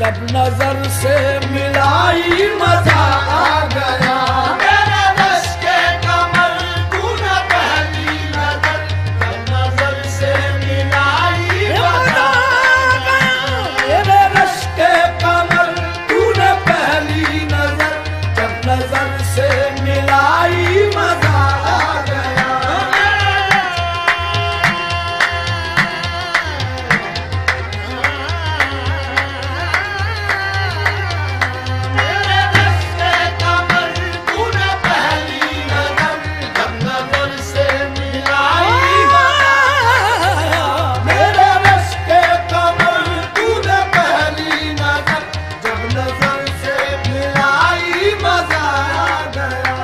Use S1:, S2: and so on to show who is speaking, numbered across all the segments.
S1: जब नजर से मिलाई मजा आ गया।
S2: मेरे रश के कमर तूने पहली नजर, जब नजर से मिलाई मजा आ गया।
S1: मेरे रश के कमर तूने पहली नजर, जब नजर से मिलाई मजा आ गया।
S2: मेरे रश के कमर तूने पहली नजर, जब नजर से मिलाई मजा आ गया।
S1: मेरे रश के कमर तूने पहली नजर, जब नजर से मिलाई मजा आ गया।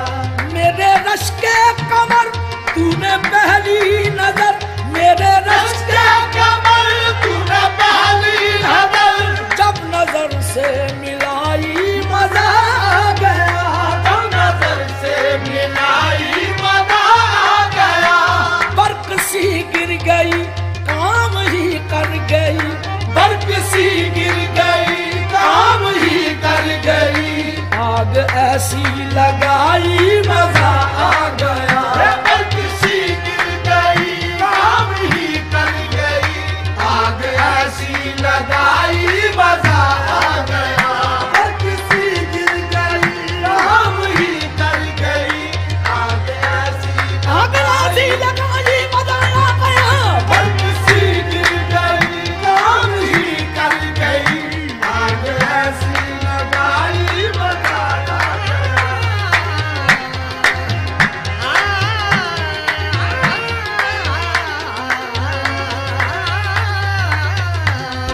S1: मेरे रश के कमर तूने पहली नजर, मेरे रश के
S2: कमर तूने पहली नजर,
S1: जब नजर से मिलाई मजा आ गया।
S2: जब नजर से मिलाई मजा आ गया।
S1: बर्क सी गिर गई काम ही कर गई,
S2: बर्फ सी गिर गई काम ही कर गई।
S1: आग ऐसी लगाई मजा आ गया।
S2: बर्फ सी गिर गई काम ही कर गई। आग ऐसी लगाई मजा आ गया। बर्फ सी गिर गई काम ही कर गई। आग ऐसी
S1: आग ऐसी लगाई मजा आ गया।
S2: बर्फ सी गिर गई काम ही कर गई। आग ऐसी लगाई मजा आ गया।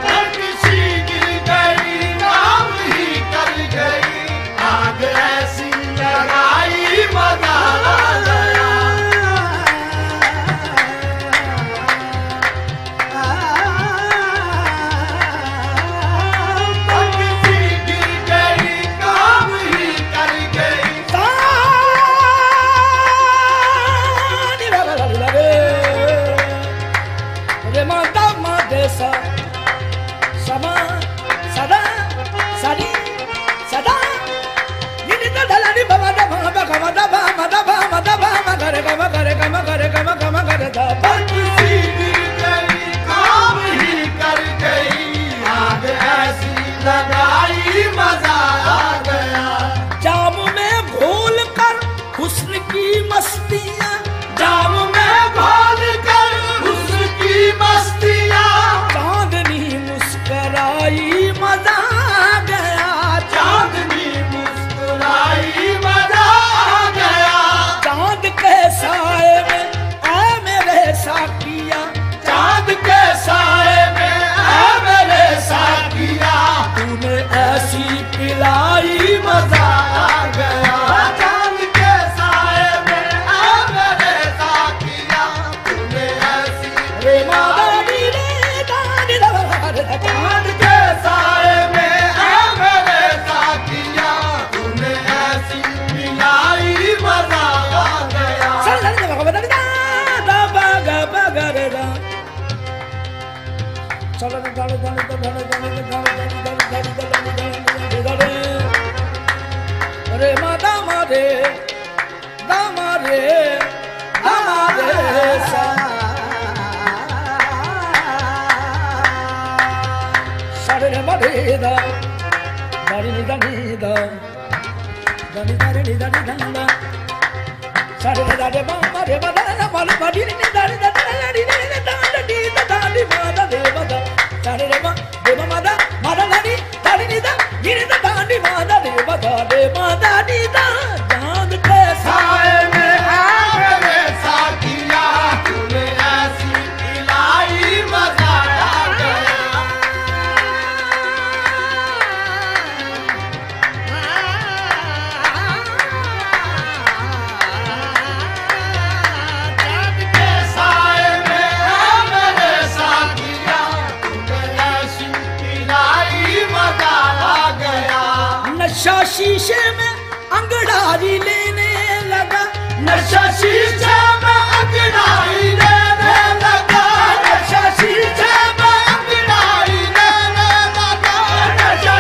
S2: बर्फ सी गिर गई काम ही कर गई। आग ऐसी लगाई मजा आ गया। बर्फ सी गिर गई काम ही कर गई।
S1: रे माता माते सा समा सदा सदी सदा निधि दलनी बाबा दा बाबा गमा दा बाबा दा बाबा दा बाबा करे गमा करे गमा करे गमा गमा करे दा।
S2: बर्फ सी गिर गई काम ही कर गई। आग ऐसी लगाई मजा आ गया।
S1: जाम में घोल कर हुस्न की मस्तियां,
S2: जाम में घोल कर उसकी मस्तियाँ।
S1: चांदनी मुस्कराई मजा आ गया।
S2: चांदनी मुस्कुराई मजा आ गया।
S1: चांद के साए में ऐ मेरे साकिया,
S2: चांद के साए में ऐ मेरे साथिया।
S1: तूने ऐसी पिलाई मजा आ गया।
S2: चांद के साए में ऐ मेरे साथिया। तूने ऐसी
S1: रे मादा नी रे दानी दा रे दा।
S2: चांद के साए में ऐ मेरे साथिया। तूने ऐसी मिलाई मजा आ गया।
S1: सल सल दा बाबा दा दा बागा बागा रे दा। चलो दा दा दा दा दा दा दा दा रे मादा मारे दा मारे दा मारे सा। सारे रे मारे दा दारी नी दा नी दा दानी दारी नी दा नी दा। सारे रे दा रे मा रे मा दा दा मा रे मा दी नी दा नी दा दा नी नी दा दा दी दा दा नी मा दा दे मा दा। सारे रे मा दे मा दा नी दा नी दा नी दा दा नी मा दा दे मा दा दे मा दा नी दा। चांद के
S2: साए में ऐ मेरे साथिया। तूने ऐसी मिलाई मजा आ गया। चांद के साए में ऐ मेरे साथिया। तूने ऐसी मिलाई मजा आ गया।
S1: नशा शीशे में अंगड़ाई लेने लगा।
S2: नशा शीशे में अंगड़ाई लेने लगा। नशा शीशे में अंगड़ाई लेने लगा। नशा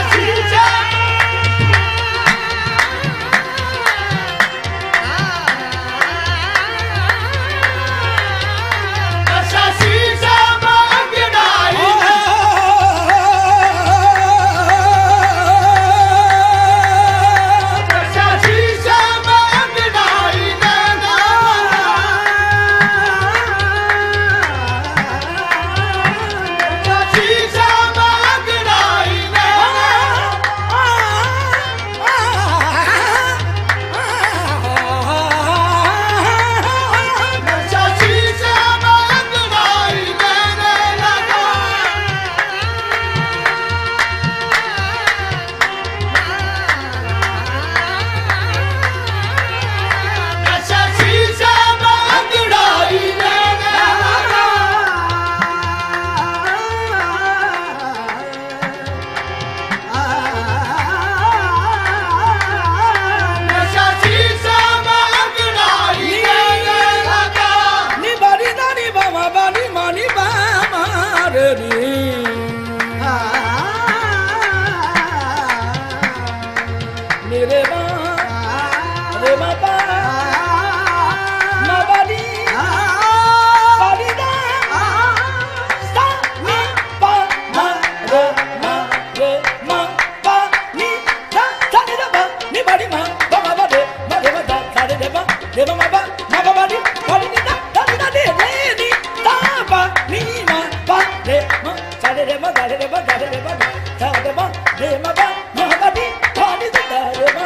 S1: रे मबा महाबली पानी दा रे बा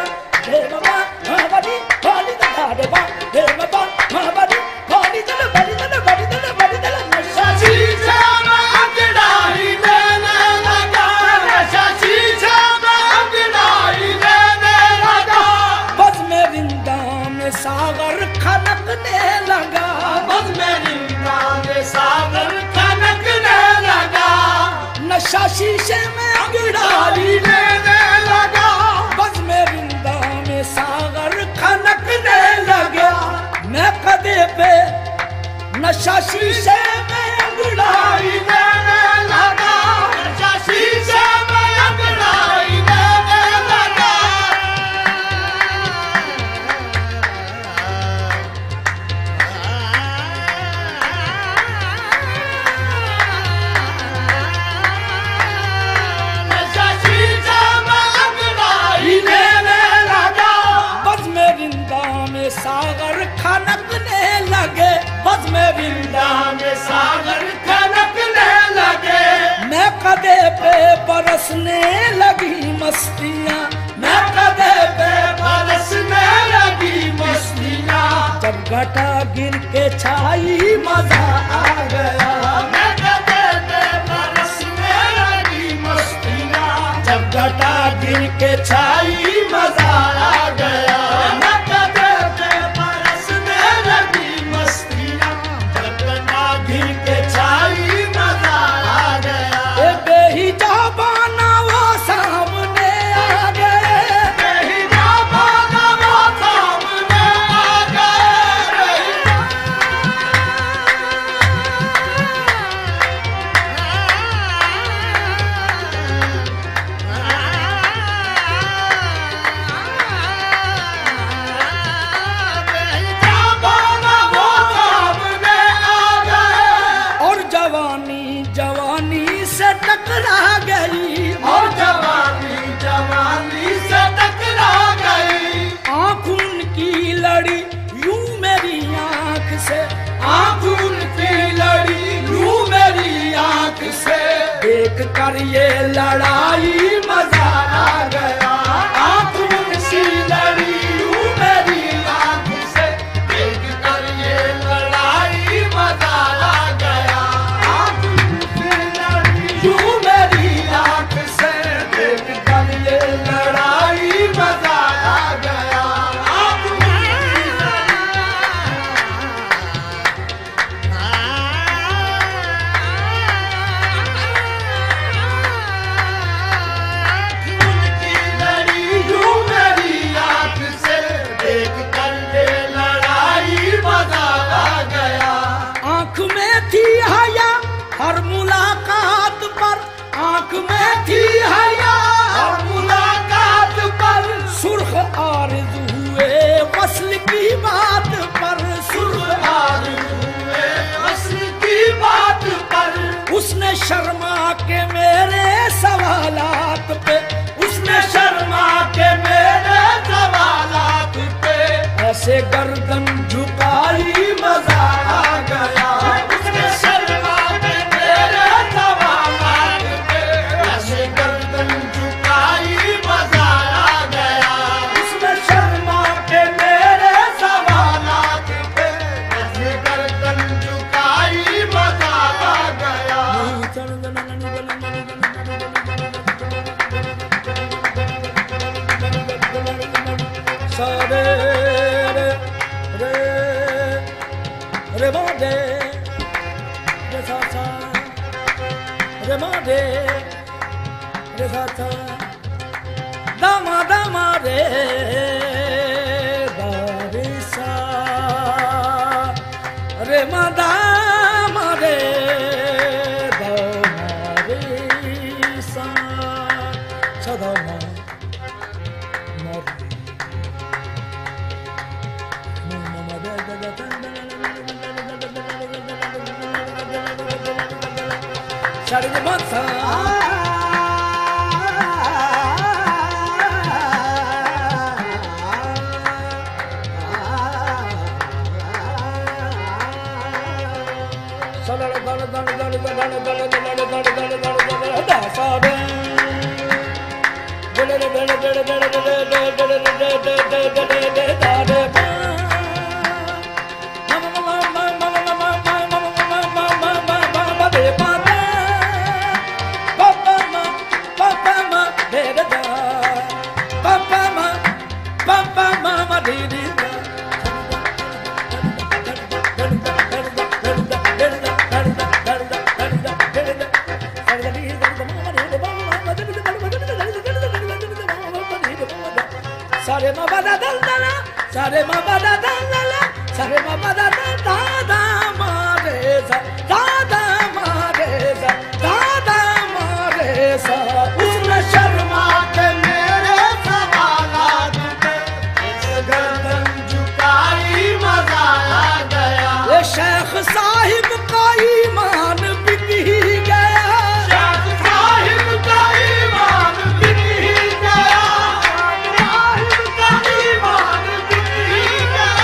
S1: रे मबा महाबली पानी दा रे बा रे मबा महाबली पानी दा बड़ी दा बड़ी दा बड़ी दा नशा
S2: शीशा में अंगड़ाई देने लगा नशा शीशा में अंगड़ाई देने लगा
S1: बस में वृंदा में सागर खनकने लगा
S2: बस में वृंदा में सागर खनकने लगा
S1: नशा शीशे में अंगड़ाई
S2: देने लगा
S1: बस में वृंदा में सागर खनकने लगा मैं कदे पे नशा शीशे में अंगड़ाई
S2: देने लगा नशा शीशे में अंगड़ाई देने लगा नशा शीशे में अंगड़ाई देने लगा
S1: बस में वृंदा में सागर खनकने लगे बस में वृंदा
S2: में सागर खनकने लगे
S1: मैं कदे पे बरसने लगी मस्तियाँ
S2: मैं कदे पे बरसने लगी मस्तियाँ
S1: जब घटा गिर के छाई मजा आ गया
S2: मैं कदे पे बरसने लगी मस्तियाँ
S1: जब घटा गिर के छाई मजा आ गया
S2: मैं कदे पे बरसने लगी मस्तियाँ जब कटा गिर के छाई मजा आ गया
S1: ए बेहिजाबाना वो सामने आ गए
S2: कहीं ना पाना वो सामने आ गए पाना वो सामने आ गए
S1: और जवानी जवानी से टकरा गई
S2: और जवानी जवानी से टकरा गई
S1: आँख उनकी लड़ी यूं मेरी आँख से
S2: आँख उनकी लड़ी यूं मेरी आँख से
S1: देख कर ये लड़ाई मजा आ गया
S2: आँख उनकी लड़ी यूं मेरी आँख से देख कर ये लड़ाई मजा आ गया आँख उनकी लड़ी यूं मेरी आँख से देख कर ये लड़ाई मजा आ गया आँख उनकी उनकी लड़ी यूं मेरी आँख से देख कर ये लड़ाई मजा आ गया
S1: आँख में थी हया हर मुलाकात पर आँख में थी हया
S2: और मुलाकात पर
S1: सुर्ख आरज़ू हुए वस्ल की बात पर सुर्ख
S2: हुए वस्ल की बात पर
S1: उसने शर्मा के मेरे सवालात पे उसने
S2: शर्मा के मेरे सवालात पे
S1: ऐसे गर्दन झुकाई मजा आ गया
S2: उसने शर्मा के मेरे सवालात पे ऐसे गर्दन झुकाई मजा आ गया उसने शर्मा के मेरे सवालात पे ऐसे गर्दन झुकाई मजा आ गया
S1: सारे रे रे रे मोदे रे सा सा रे मोदे रे सा सा दामा दामा रे दा रे सा रे मा दामा रे दा मा रे सा सदा मा मा रे Shut it up, Sare ma ba da da da la, sare ma ba da da da la, sare ma ba da da da da ma re sa, da da ma re sa, da da ma re sa.
S2: उसने शर्मा के मेरे सवालात पे गर्दन झुकाई, मजा आ गया।
S1: ये शेख साहिब का ईमान बिक ही गया,
S2: शेख साहिब का ईमान बिक ही गया, साहिब का ईमान बिक ही गया।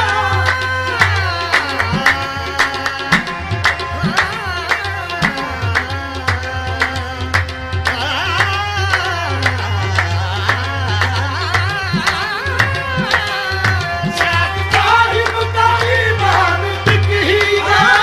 S2: शेख साहिब का ईमान बिक ही गया।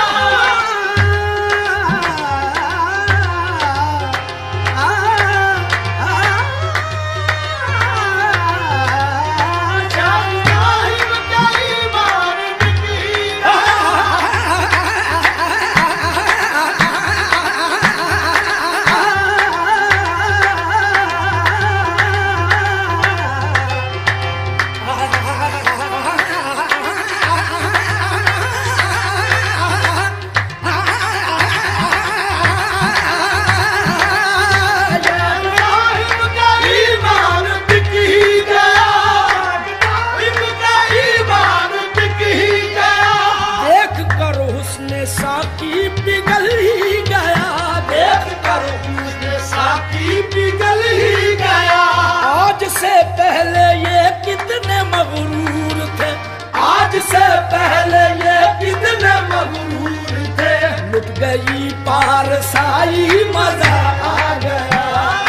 S1: देख कर हुस्न साकी पिघल ही गया, देख कर
S2: साकी पिघल ही गया।
S1: आज से पहले ये कितने मगरूर थे, आज से पहले ये कितने मगरूर थे। लुट गई पारसाई, मजा आ गया।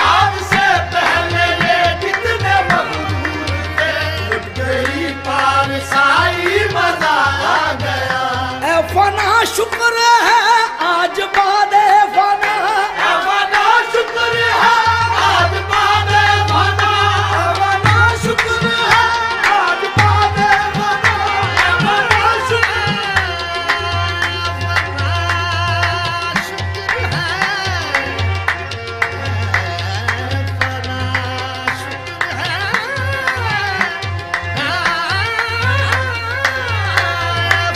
S2: आज से पहले ये कितने मगरूर थे, लुट गई पारसाई, मजा आ गया।
S1: ए फना शुक्र है आज बादे फना,
S2: फना शुक्र है आज बादे फना, फना शुक्र है आज बादे फना, फना शुक्र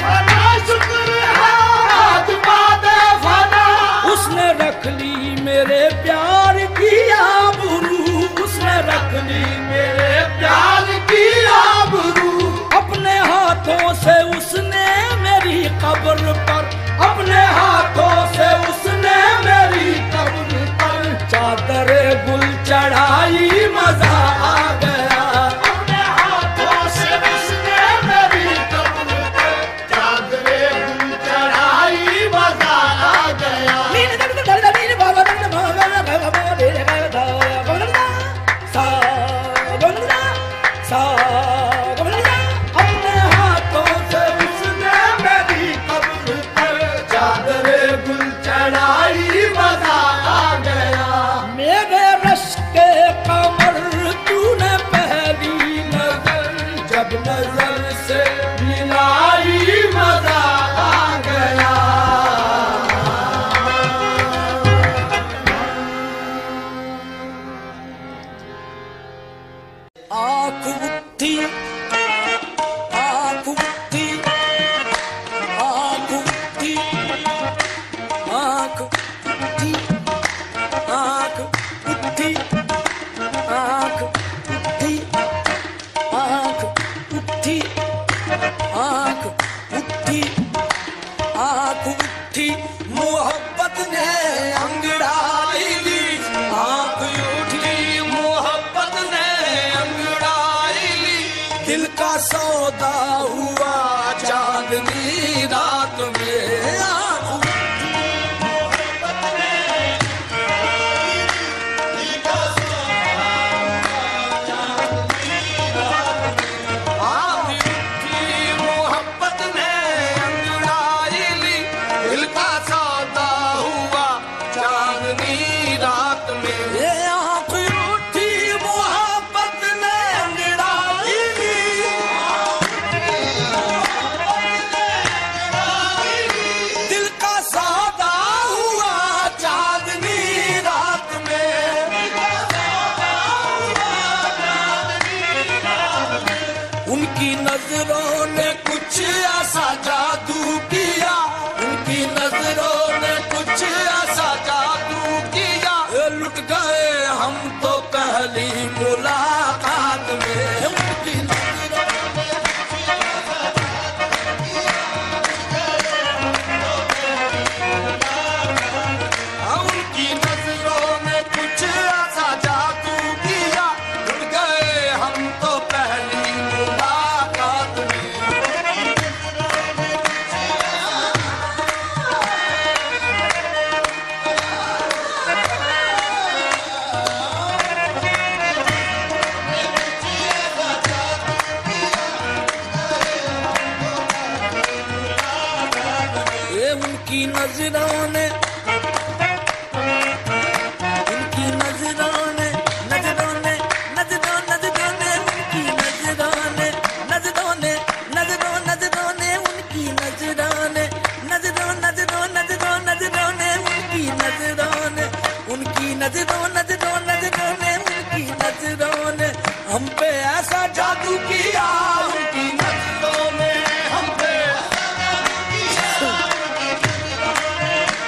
S2: फना शुक्र है आज बादे फना।
S1: उसने रख ली मेरे प्यार की आबरू, उसने रख ली
S2: मेरे प्यार की आबरू,
S1: अपने हाथों से उसने मेरी कब्र पर, अपने हाथों से उसने मेरी कब्र पर चादर गुल चढ़ाई, मजा आ गया।
S2: अपने हाथों से उसने मेरी कब्र पर चादरे गुल चढ़ाई, मजा आ गया।
S1: अपने हाथों से उसने मेरी कब्र पर
S2: चादरे गुल चढ़ाई, मजा आ गया।
S1: मेरे रश के कमर तूने पहली नजर जब नजर से
S2: मिलाई, मजा आ गया।
S1: आँख उठी, आँख उठी, आँख उठी, आँख उठी, आँख उठी, आँख उठी, आँख उठी, आँख उठी, आँख उठी, मोहब्बत ने अंगड़ाई ली, आँख उठी, मोहब्बत ने अंगड़ाई ली, दिल का सौदा हुआ चांदनी रात में। आँख उठी, उनकी नजरों ने कुछ ऐसा जादू किया, उनकी नजरों ने कुछ ऐसा जादू किया, लुट गए हम तो पहली मुलाकात में। उनकी नजरों ने कुछ ऐसा जादू किया, लुट गए हम तो पहली मुलाकात में। ये उनकी नजरों ने हम पे ऐसा जादू किया, उनकी नजरों ने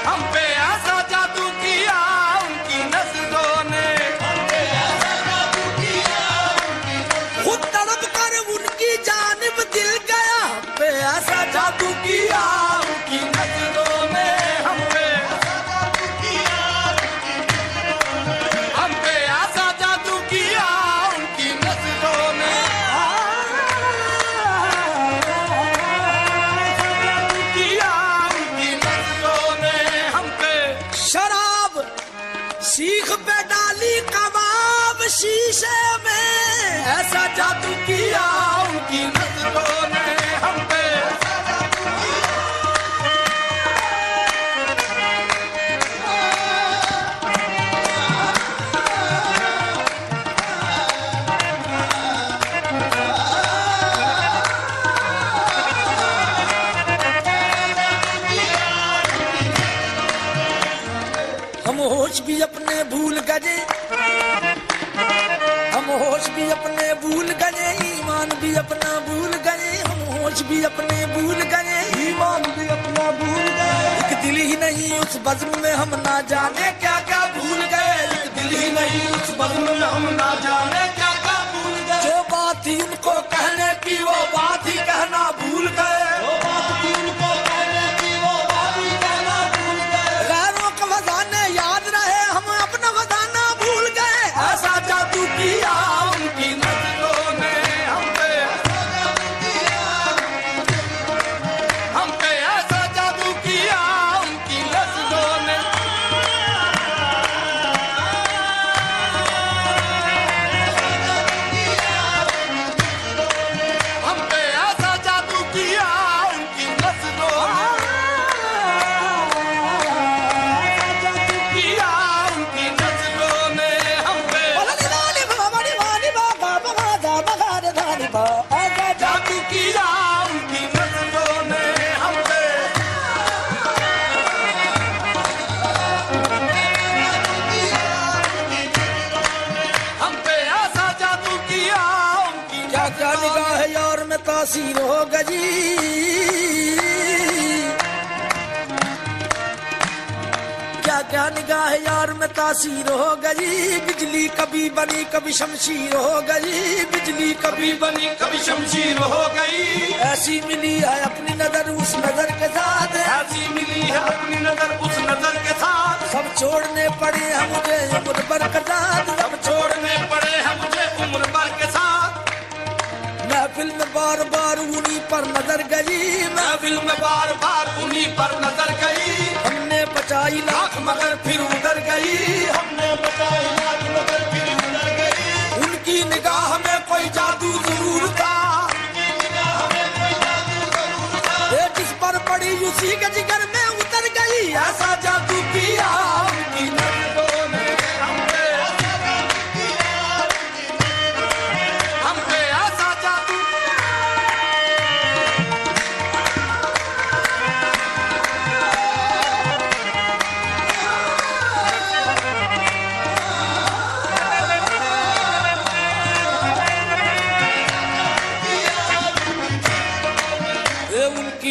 S1: हम पे ऐसा जादू किया, उनकी नजरों ने खुद तड़प कर उनकी जानिब दिल गया। हम पे ऐसा जादू किया, उनकी नजरों ने हम पे ऐसा जादू किया, उनकी नजरों ने हम पे शराब सीख पे डाली कबाब शीशे में, ऐसा जादू किया, उनकी नजरों ने हम पे हम होश भी अपने भूल गए, हम होश भी अपने भूल गए, ईमान भी अपना भूल गए। हम होश भी अपने भूल गए, ईमान भी अपना भूल गए। एक दिल ही नहीं उस बज़्म में हम ना जाने क्या क्या भूल गए, एक दिल ही नहीं उस बज़्म में हम ना जाने क्या क्या भूल गए। जो बात थी उनको कहने की वो बात ही कहना भूल गए, वो बात थी उनको कहने की वो बात ही कहना भूल गए। गैरों का वज़ाने याद रहे, हम अपना वज़ाना भूल गए। ऐसा जादू किया, उनकी नजरों ने हम पे ऐसा जादू किया, उनकी नजरों ने हम पे ऐसा जादू किया, उनकी नजरों ने हम पे ऐसा जादू किया, उनकी नजरों ने हम पे ऐसा जादू किया, उनकी क्या क्या निगाह यार में तासीर हो गई, क्या क्या निगाह यार में तासीर हो गई। बिजली कभी बनी कभी शमशीर हो गई, बिजली कभी बनी कभी शमशीर हो गई। ऐसी मिली है अपनी नजर उस नजर के साथ, ऐसी मिली है अपनी नजर उस नजर के साथ। सब छोड़ने पड़े हैं मुझे उम्र भर के साथ, सब छोड़ने पड़े हैं मुझे उम्र भर के साथ। महफिल में बार बार उन्हीं पर नजर गई, महफिल में बार बार उन्हीं पर नजर गई। हमने बचाई लाख मगर फिर उधर गई, हमने बचाई लाख मगर फिर उधर गई। उनकी निगाह में कोई जादू जरूर था, ये जिस पर पड़ी उसी के जिगर में उतर गई। ऐसा जादू किया, उनकी नजरों ने हम पे ऐसा जादू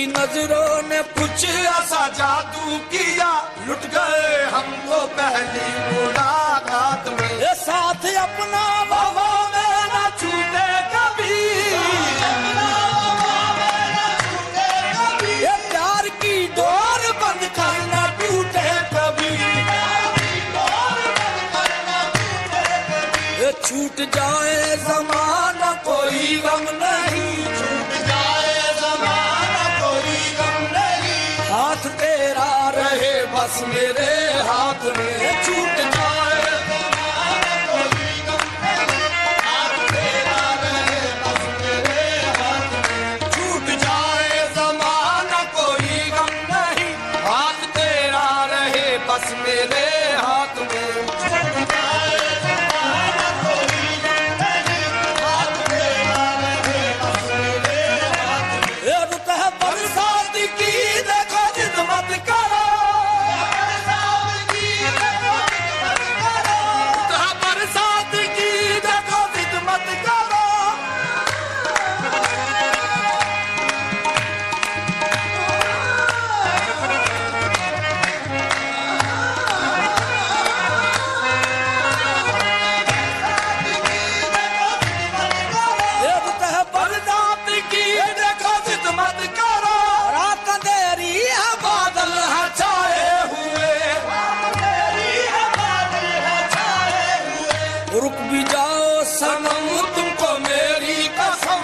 S1: की नजरों ने कुछ ऐसा जादू किया, लुट गए हम तो पहली मुलाकात में। ये साथ अपना बाबा में न छूटे कभी, ये प्यार की डोर बंद कर न टूटे कभी। ये छूट जाए ज़माना कोई गम नहीं, छूट जाए ज़माना कोई गम नहीं। हाथ तेरा रहे बस मेरे हाथ में, छूट जाए ज़माना कोई गम नहीं। हाथ तेरा रहे बस मेरे हाथ में, छूट जाए ज़माना कोई गम नहीं। हाथ तेरा रहे बस मेरे हाथ में। रुक भी जाओ सनम तुमको मेरी कसम,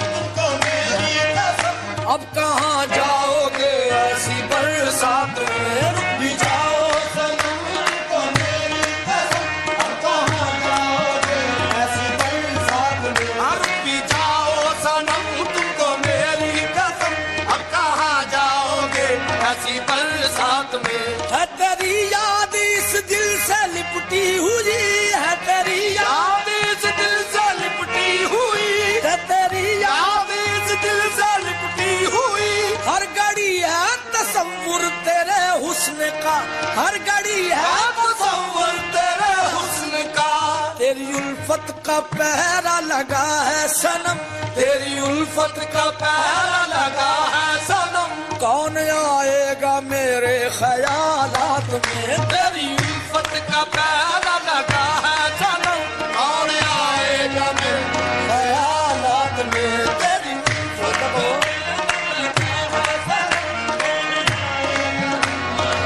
S1: तुमको मेरी कसम। अब कहाँ जाओगे ऐसी बरसात में, रुक भी जाओ सनम तुमको मेरी कसम। अब कहाँ जाओगे ऐसी बरसात में, रुक भी जाओ सनम तुमको मेरी कसम। अब कहाँ जाओगे ऐसी बरसात में। है तेरी याद इस दिल से लिपटी हुई, है तेरी याद इस दिल से लिपटी हुई, है तेरी याद इस दिल से लिपटी हुई। हर घड़ी है तसव्वुर तेरे हुस्न का, हर घड़ी है तसव्वुर तेरे हुस्न का। तेरी उल्फत का पहरा लगा है सनम, तेरी उल्फत का पहरा लगा है सनम। कौन आएगा मेरे ख्यालात में, तेरी उल्फत का पहरा लगा है सनम। कौन आएगा मेरे ख्यालात में, तेरी उल्फत का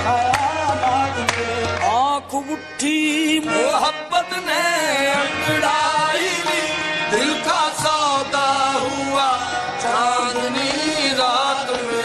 S1: ख्यालात में। आँख उठी मोहब्बत ने अंगड़ाई ली, दिल का सौदा हुआ चांदनी रात में।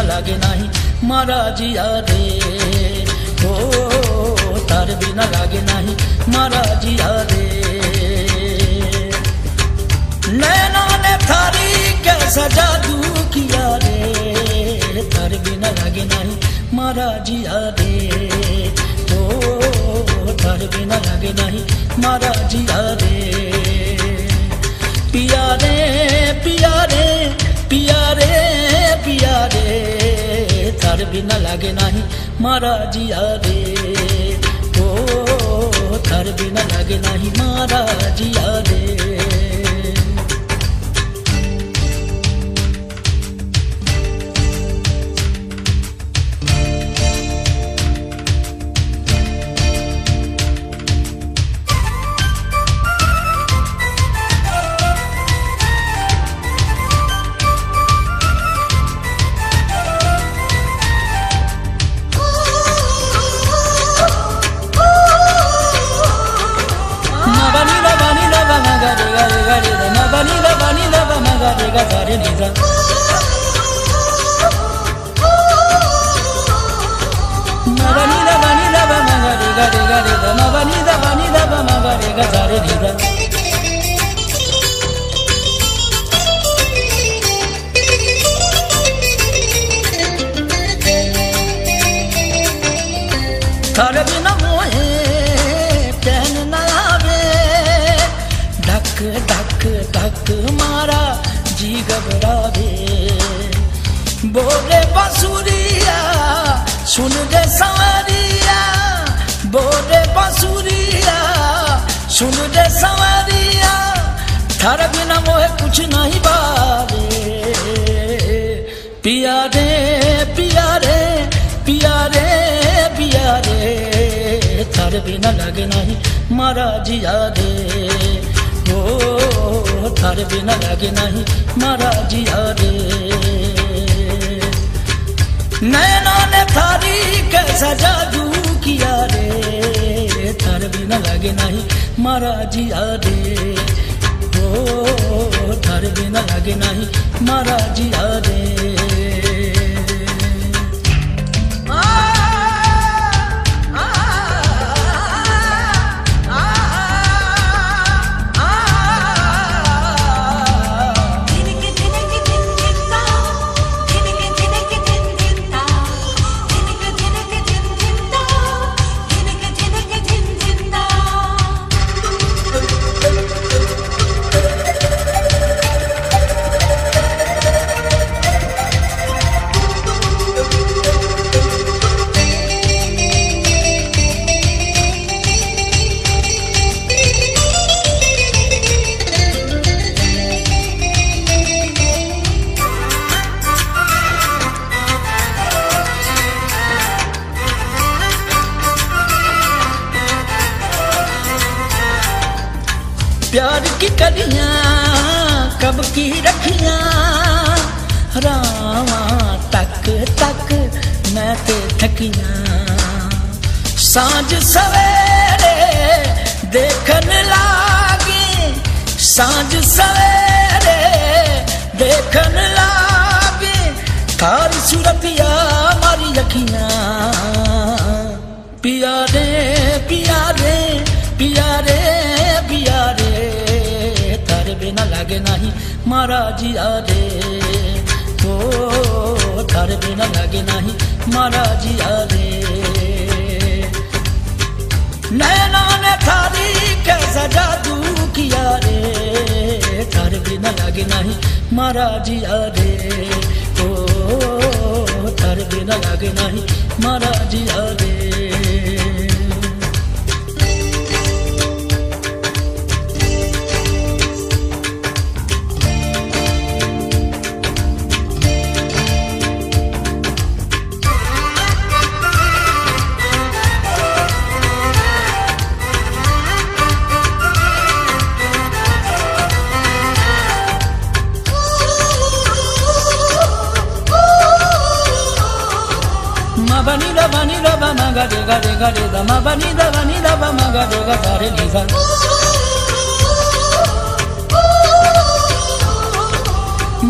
S1: लागे नहीं मारा जिया रे, हो तार बिना लागे नहीं मारा जिया रे। नैना ने थारी कैसा जादू किया रे, तार बिना लागे नहीं मारा जिया रे, हो तार बिना लागे नहीं मारा जिया रे। पिया रे पिया रे पिया रे पिया रे, तार बिना लागे नहीं मारा जिया रे, ओ तार बिना लागे नहीं मारा जिया रे। रे निदा मगनी दा बनी दा मगरे गा रे गा रे दा मगनी दा बनी दा मगरे गा रे निदा थारे बिना मोहे चैन न आवे धक धक धक मारा जी घबरावे बोले बांसुरिया सुन दे संवरिया बोले बांसुरिया सुन दे संवरिया थारे बिना मोहे कुछ नहीं भावे पिया रे पिया रे पिया रे पिया रे थारे बिना लगे नहीं मारा जिया रे ओ थारे बिना लगे नहीं मारा जिया रे नैना ने थारी कैसा जादू किया रे थारे बिना लगे नहीं मारा जिया रे ओ थारे बिना लगे नहीं मारा जिया रे प्यार की कलियां कब की रखियां रावा तक तक मैं ते थकियां सांझ सवेरे देखन लागे सांझ सवेरे देखन लागे थारी सूरतिया मारी अखियां पिया रे पिया रे पिया रे पिया रे थारे बिना लगे नहीं मारा जिया रे ओ थारे बिना लगे नहीं मारा जिया रे नैना ने थारी कैसा जादू किया रे थारे बिना लगे नहीं मारा जिया रे ओ थारे बिना लगे नहीं मारा जिया रे bani da ba ma ga de da ma bani da ba ma ga de ga sa re ni sa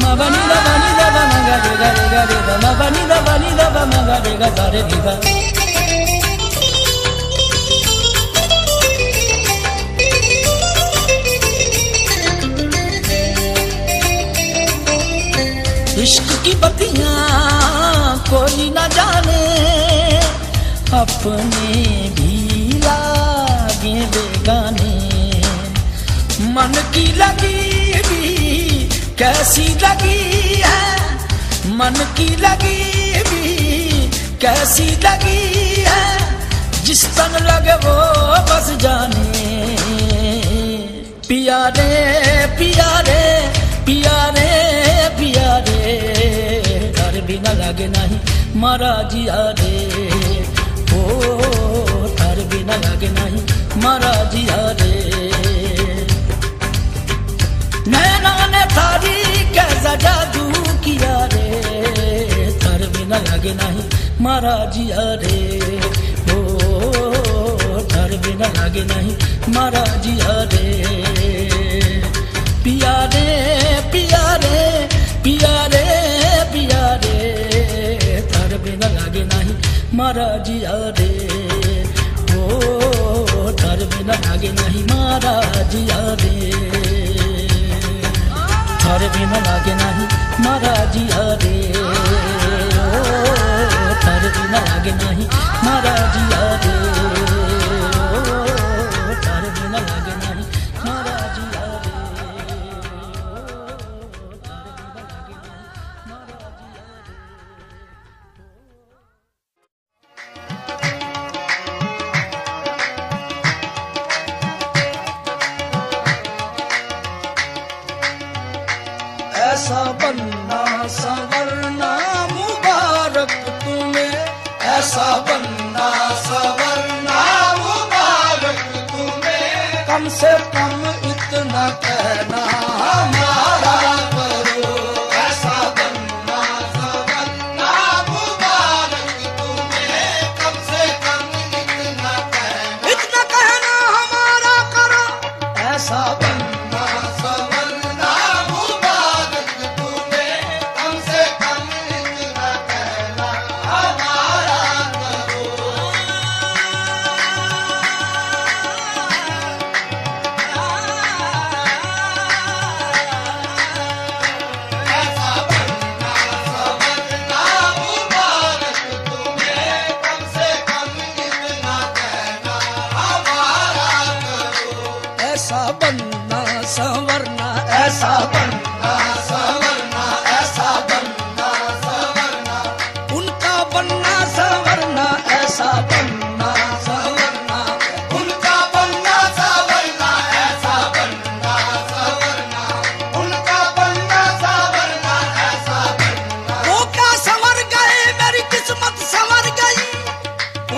S1: ma bani da ba ma ga de da ma bani da ba ma ga de ga sa re ni sa इश्क की बत्तियां कोई न जाने अपने भी लागे बेगाने मन की लगी भी कैसी लगी है मन की लगी भी कैसी लगी है जिस तन लगे वो बस जाने पिया रे पिया रे पिया रे पिया रे थारे बिना लागे नहीं मारा जिया रे ओ थारे बिना लागे नहीं मारा जिया रे नैना ने थारी कैसा जादू किया रे थारे बिना लागे नहीं मारा जिया रे ओ थारे बिना लागे नहीं मारा जिया रे पिया रे पिया रे लागे नहीं मारा जिया रे, थारे बिना लागे नहीं मारा जिया रे, थारे बिना लागे नहीं मारा जिया रे, थारे बिना लागे नहीं मारा जिया रे, थारे बिना लागे नहीं मारा जिया रे।
S2: ऐसा बनना संवरना मुबारक तुम्हें, ऐसा बनना संवरना मुबारक तुम्हें, कम से कम इतना कहना हमारा करो, ऐसा बनना संवरना मुबारक तुम्हें, कम से कम इतना कहना हमारा करो, ऐसा बनना संवरना मुबारक तुम्हें, कम से कम इतना कहना हमारा करो। ऐसा बनना संवरना मुबारक तुम्हें, कम से कम इतना कहना हमारा करो, ऐसा बनना संवरना, ऐसा बनना संवरना, ऐसा बनना संवरना, उनका बनना संवरना, ऐसा बनना संवरना, उनका बनना संवरना, ऐसा बनना संवरना, उनका बनना संवरना, ऐसा बनना। वो क्या संवर गए, मेरी किस्मत संवर गई,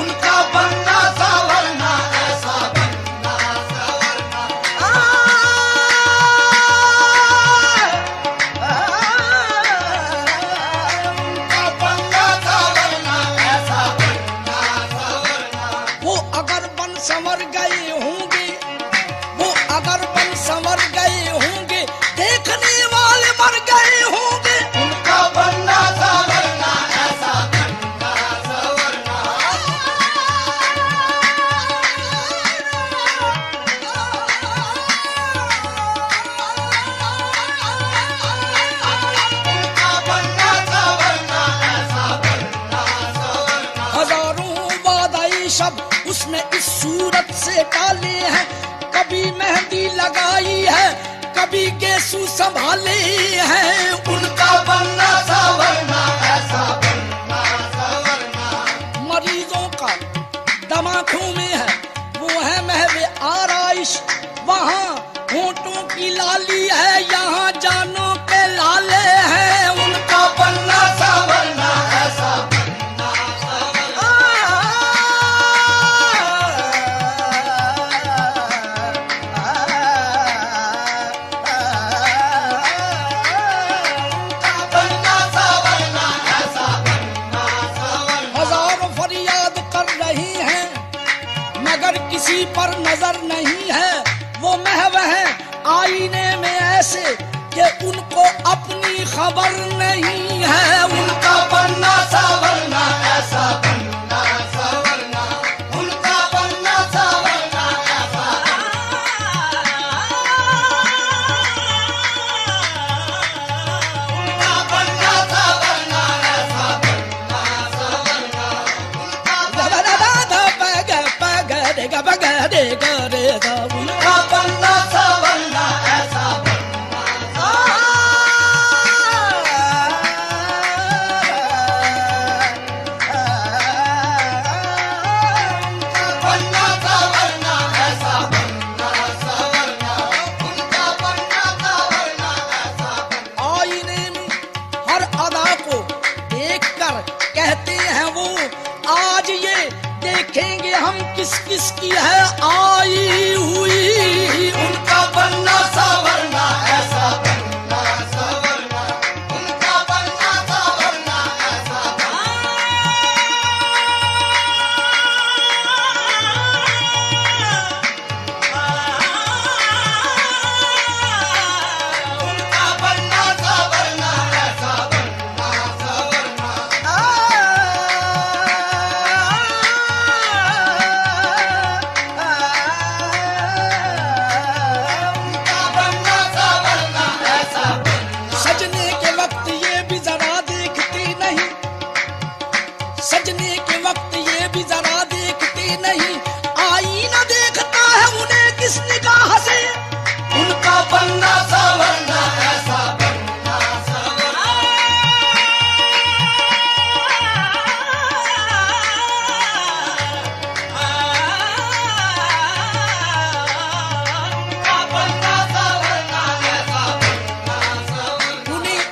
S2: उनका बनना संवरना, ऐसा बनना संवरना। उनका बनना संवरना, ऐसा बनना संवरना। वो अगर बन संवर गए होंगे, वो अगर बन संवर गए होंगे, देखने वाले मर गए होंगे, उनका बनना संवरना, ऐसा बनना संवरना। उनका बनना संवरना, ऐसा बनना संवरना। हजारों वादाई शब्द उसने इस सूरत से डाले हैं, कभी मेहंदी लगाई है, कभी गेसू संभाले हैं, उनका बनना संवरना, ऐसा बनना संवरना। मरीजों का दमाखों में है, वो है महवे आराइश, वहाँ होंठों की लाली है, यहाँ जानों के लाले हैं, उनका बनना संवरना, ऐसा बनना संवरना। उनका बनना संवरना, ऐसा बनना संवरना। हजारों फरियाद कर रही हैं, मगर किसी पर नजर नहीं है, वो महव है आईने में ऐसे कि उनको अपनी खबर नहीं है, उनका बनना संवरना, ऐसा बनना संवरना, उनका बनना संवरना, ऐसा उनका बनना संवरना, ऐसा बनना संवरना, उनका उनका बनना संवरना, ऐसा बनना उनका बनना संवरना, ऐसा बनना संवरना, उनका बनना संवरना, ऐसा बनना। आईने में हर अदा को देखकर कहते हैं वो, आज ये देखेंगे हम किस किस की है आई हुई, उनका बनना संवरना, ऐसा बनना संवरना, उनका बनना संवरना, ऐसा उनका बनना संवरना, ऐसा बनना संवरना।
S1: वक्त ये भी जरा देखती नहीं, सजने के वक्त ये भी जरा देखती नहीं, आईना देखता है उन्हें किस निगाह से,
S2: उनका बनना संवरना ऐसा बनना संवरना, उनका बनना संवरना ऐसा बनना संवरना।
S1: उन्हें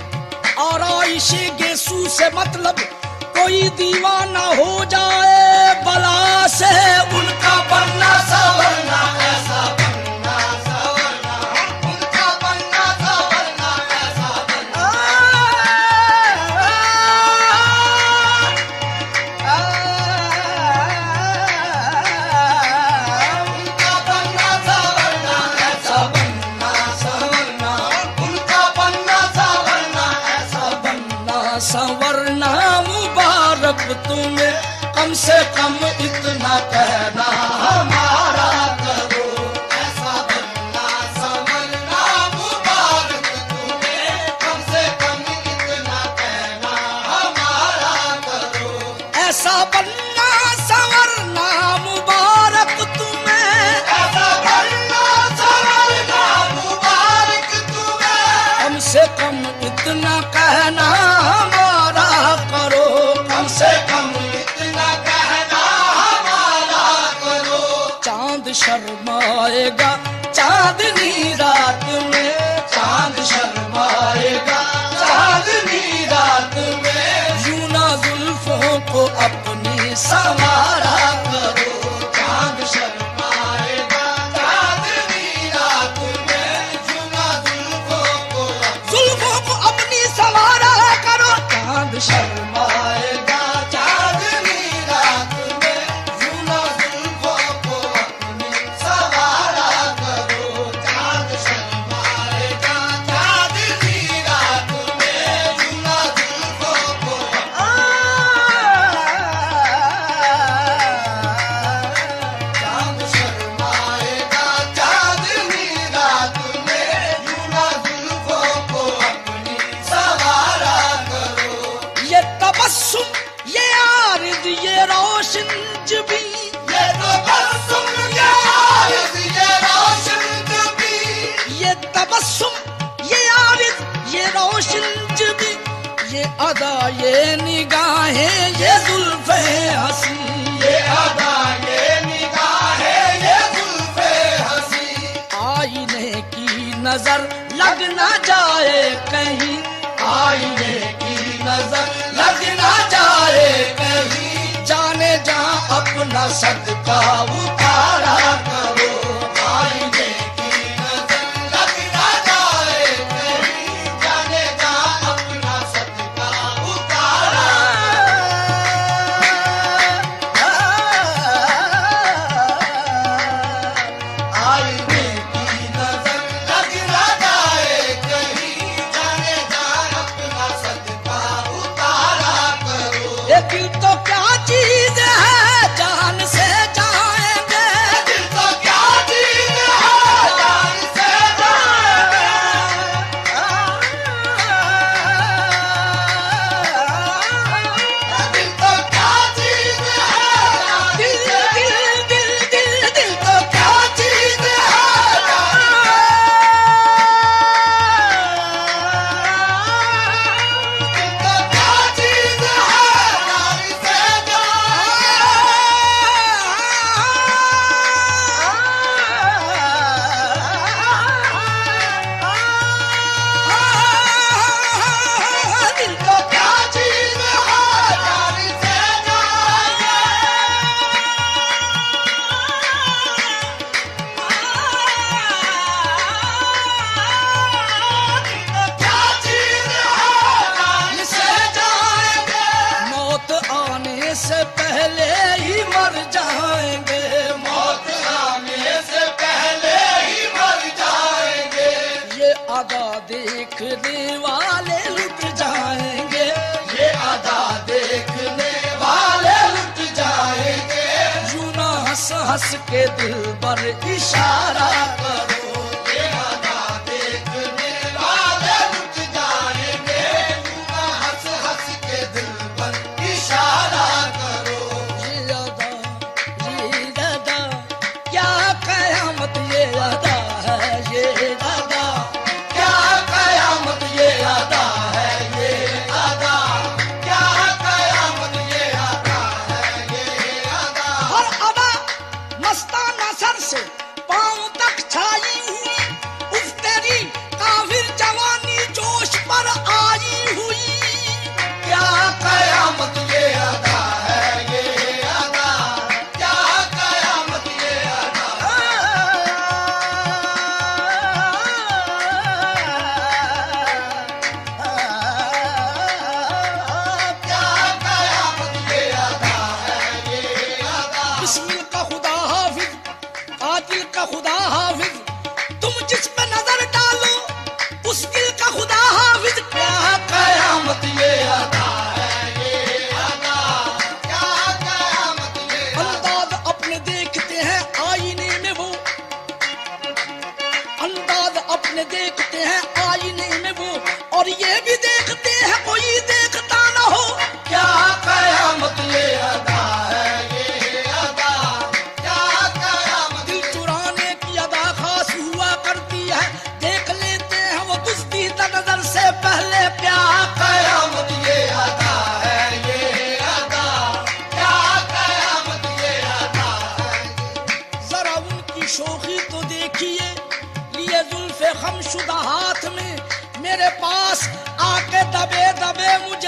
S1: आराइशे गेसू से मतलब कोई दीवाना हो जाए बला से,
S2: उनका बनना संवरना ऐसा बनना संवरना, उनका बनना संवरना ऐसा बनना। उनका बनना संवरना ऐसा बनना संवरना, उनका बनना संवरना ऐसा
S1: बनना संवरना मुबारक तुम्हें, कम से कम इतना कहना
S2: हमारा करो। ऐसा बनना संवरना मुबारक तुम्हें, कम से कम इतना कहना हमारा करो।
S1: ऐसा बनना संवरना मुबारक तुम्हें,
S2: ऐसा बनना संवरना मुबारक तुम्हें,
S1: कम से कम इतना कहना हमारा करो,
S2: कम से कम इतना कहना हमारा करो।
S1: चांद शर्माएगा चांदनी रात में,
S2: चांद शर्माएगा चांदनी रात में,
S1: यूं ना जुल्फों को अपनी संवारा करो,
S2: चांद शर्माएगा चांदनी रात में, जुना जुल्फों को
S1: अपनी संवारा करो। चांद
S2: शर्माएगा चांदनी रात में, जुना जुल्फों को अपनी सवारा करो। चांद शर्माएगा चांदनी रात में, जुना जुल्फों को चांद शर्माएगा चांदनी रात में, जुना जुल्फों को अपनी सवारा करो।
S1: ये तबस्सुम ये आरिज़ ये रोशन जबी,
S2: ये तबस्सुम ये आरिज़ ये रोशन जबी,
S1: ये तबस्सुम ये आरिज़ ये रोशन जबी, ये अदा ये निगाहें ये जुल्फ़े हंसी,
S2: ये अदा ये निगाहें ये जुल्फ़े हंसी,
S1: आईने की नजर लग ना जाए कहीं,
S2: आईने की नजर लग ना जाए कहीं,
S1: जाने जा अपना
S2: सदका उतारा करो। आईने की नजर लग ना जाए कहीं, जाने जा अपना सदका उतारा। आईने की नजर लग ना जाए कहीं, जाने जा अपना सदका उतारा करो।
S1: ये दिल तो क्या चीज है जान से जाएंगे,
S2: दिल तो क्या चीज है जान से जाएंगे, दिल तो क्या चीज है
S1: दिल दिल दिल दिल दिल तो
S2: क्या चीज है दिल तो क्या चीज है जान से
S1: दिल तो
S2: क्या चीज है जान से क्या चीज है जान से जाएंगे,
S1: मौत आने से पहले ही मर जाएंगे,
S2: मौत आने से पहले ही मर जाएंगे,
S1: ये अदा देखने वाले लुट जाएंगे,
S2: ये अदा देखने वाले लुट जाएंगे,
S1: यूं ना हंस हंस के दिल पर इशारा करो,
S2: ये अदा देखने वाले लुट जाएंगे,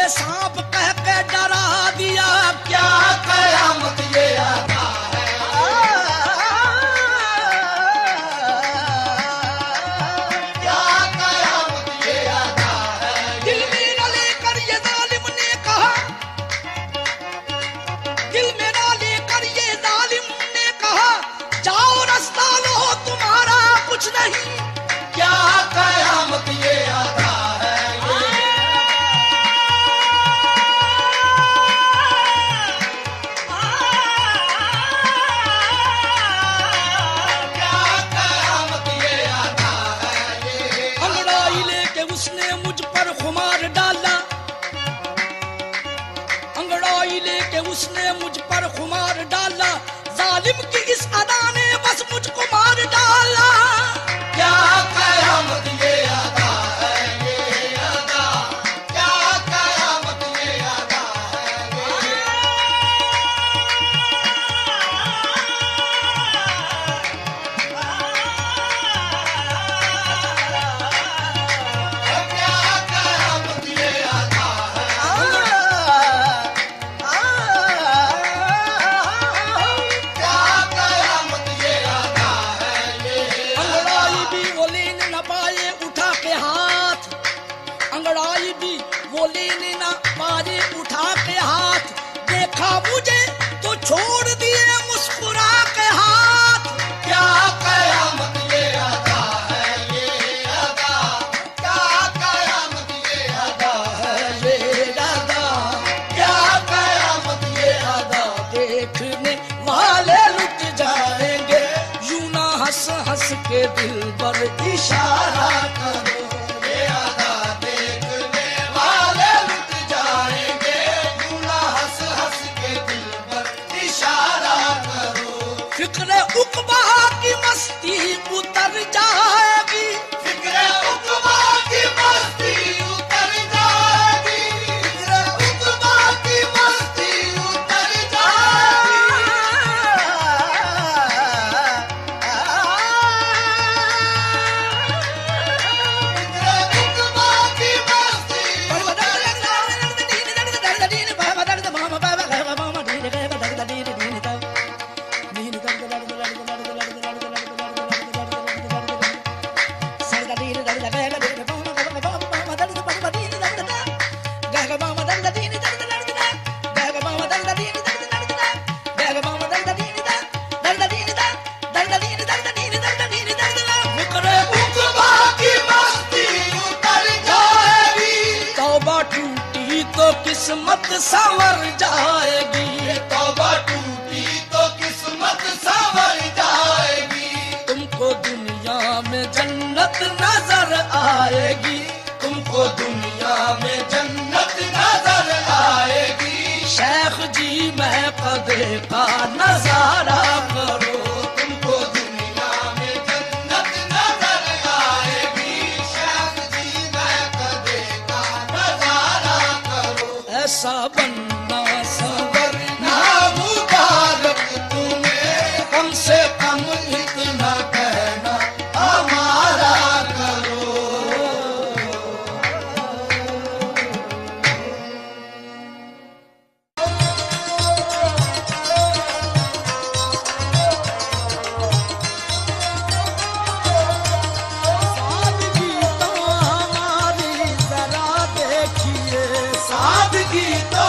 S1: मुझे सांप कह के डरा दिया,
S2: क्या कयामत ये आता है, क्या कयामत ये आता है।
S1: दिल में न लेकर ये जालिम ने कहा, दिल में न लेकर ये जालिम ने कहा, जाओ रास्ता लो तुम्हारा कुछ नहीं,
S2: क्या कयामत ये आता है, क्या कयामत ये आता है।
S1: अंगड़ाई लेके उसने मुझ पर खुमार डाला, अंगड़ाई लेके उसने मुझ पर खुमार डाला, जालिम की इस अदा ने बस मुझको मार डाला।
S2: क्या कयामत ये आता है, ये अदा, क्या कयामत ये आता है, क्या कयामत ये आता क्या कयामत ये आता है।
S1: अंगड़ाई भी वो लेने न पाए उठा के हाथ, अंगड़ाई भी वो लेने न पाए उठा के हाथ, देखा मुझे तो छोड़ दिए मुस्कुरा के हाथ।
S2: क्या कयामत ये आता है, ये अदा, क्या कयामत ये आता है,
S1: ये दादा
S2: क्या कयामत ये अदा।
S1: देखने वाले लुट जाएंगे, यूं ना हंस हंस के दिल पर
S2: इशारा करो, ये अदा देखने वाले लुट जाएंगे, यूं ना हंस हंस के दिल पर इशारा करो।
S1: फिक्र उकबा की मस्ती उतर जाएगी,
S2: फिक्र उकबा की मस्ती उतर जाएगी, फिक्र उकबा की मस्ती उतर जाएगी, फिक्र उकबा की मस्ती उकबा की मस्ती उतर जाएगी।
S1: तौबा टूटी तो किस्मत संवर जाएगी,
S2: तौबा टूटी तो किस्मत संवर जाएगी,
S1: तुमको दुनिया में जन्नत नजर आएगी,
S2: तुमको दुनिया में जन्नत नजर आएगी।
S1: शेख जी मैं कदे का नजारा करो,
S2: तुमको दुनिया में जन्नत नजर आएगी। शेख जी मैं कदे का नजारा करो।
S1: ऐसा बनना
S2: वरना मुबारक तुम्हें, कम से कम इतना कहना हमारा करो।
S1: सादगी तो हमारी जरा देखिए,
S2: सादगी तो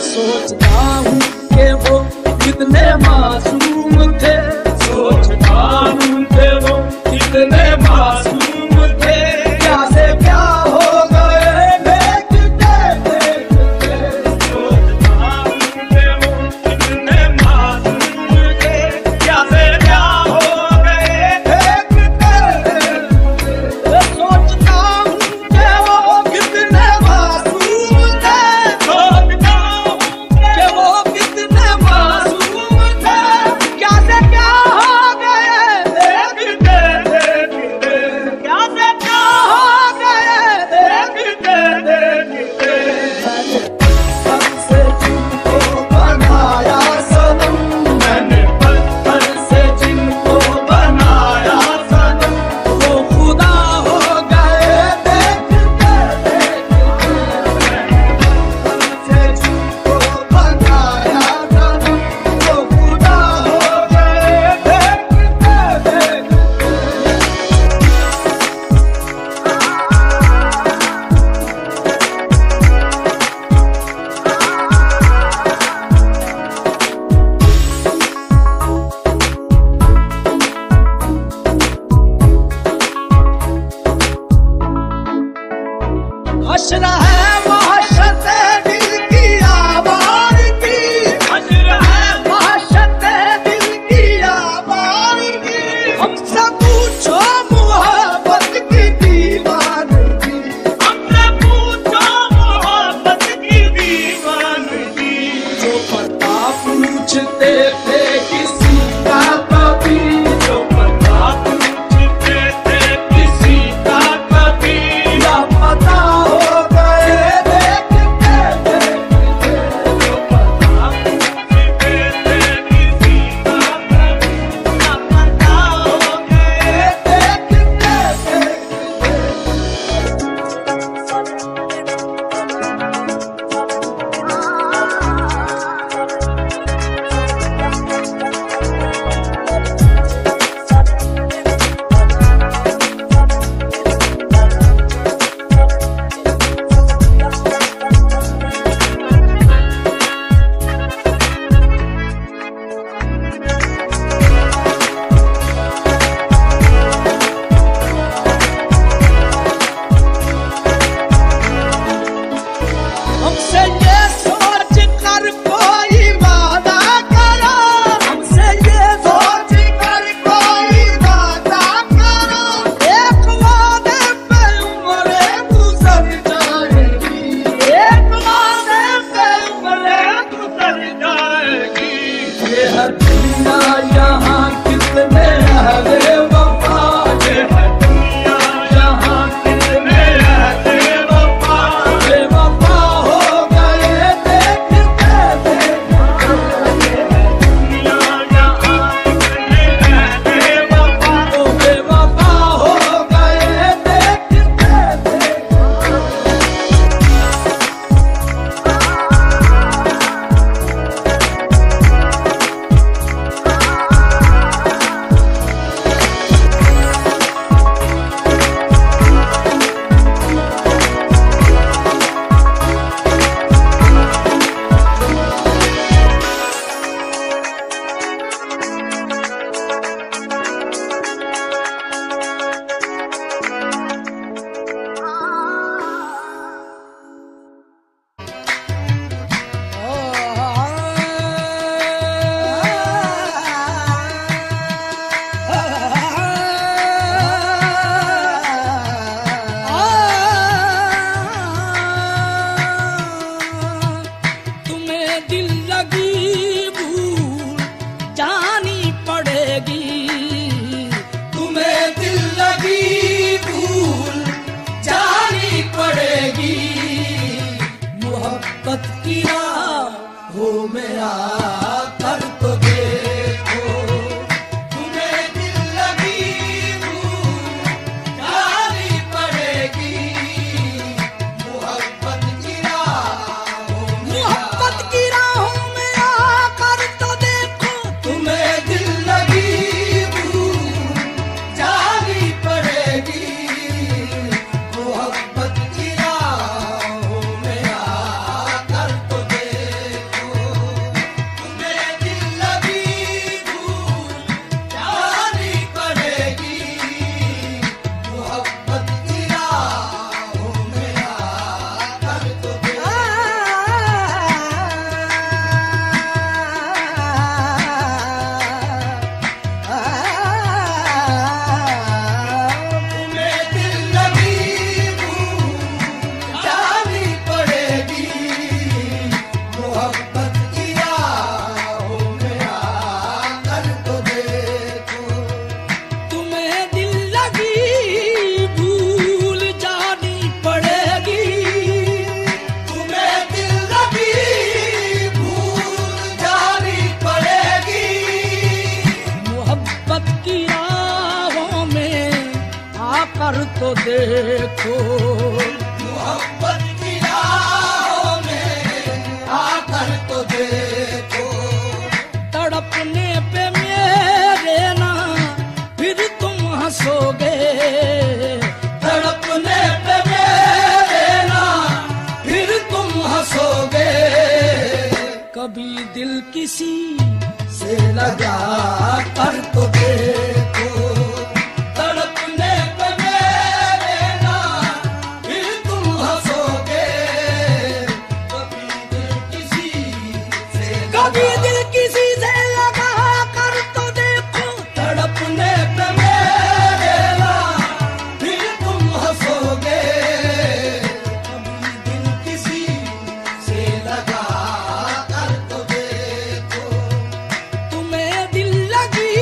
S1: सोचता हूँ कि वो कितने मासूम थे, सोचता हूँ कि वो कितने मासूम थे, क्या से क्या हो गए देखते देखते। सोचता हूँ कि वो कितने मासूम थे, क्या से क्या हो गए देखते देखते। सोचता हूँ कि वो कितने मासूम थे, सोचता हूँ कि वो कितने मासूम थे, क्या से क्या हो गए देखते देखते, क्या से क्या हो गए देखते देखते। पत्थर से जिनको बनाया सनम, मैंने पत्थर से जिनको बनाया सनम, वो खुदा हो गए देखते देखते। पत्थर से जिनको बनाया सनम, वो खुदा हो गए देखते देखते। हश्र है वहशत दिल की आवाज़ की, हश्र है वहशत दिल की आवाज़ की। हमसे पूछो मोहब्बत की दीवानगी, हमसे पूछो मोहब्बत की दीवानगी। जो पता पूछते थे किसी का कभी, जो पता पूछते थे किसी का कभी, या पता हो गए देखते तो देखो,
S2: मोहब्बत की राहों में आकर तो देखो।
S1: तड़पने पे मेरे ना फिर तुम हंसोगे,
S2: तड़पने पे मेरे ना फिर तुम हंसोगे।
S1: कभी दिल किसी
S2: से लगा कर तो देखो, तड़पने पे मेरे ना फिर तुम हंसोगे। कभी दिल किसी से
S1: कभी दिल किसी से लगा कर तो देखो,
S2: तड़पने पे मेरे ना फिर तुम हंसोगे। कभी दिल किसी से लगा कर तो देखो,
S1: तुम्हें दिल लगी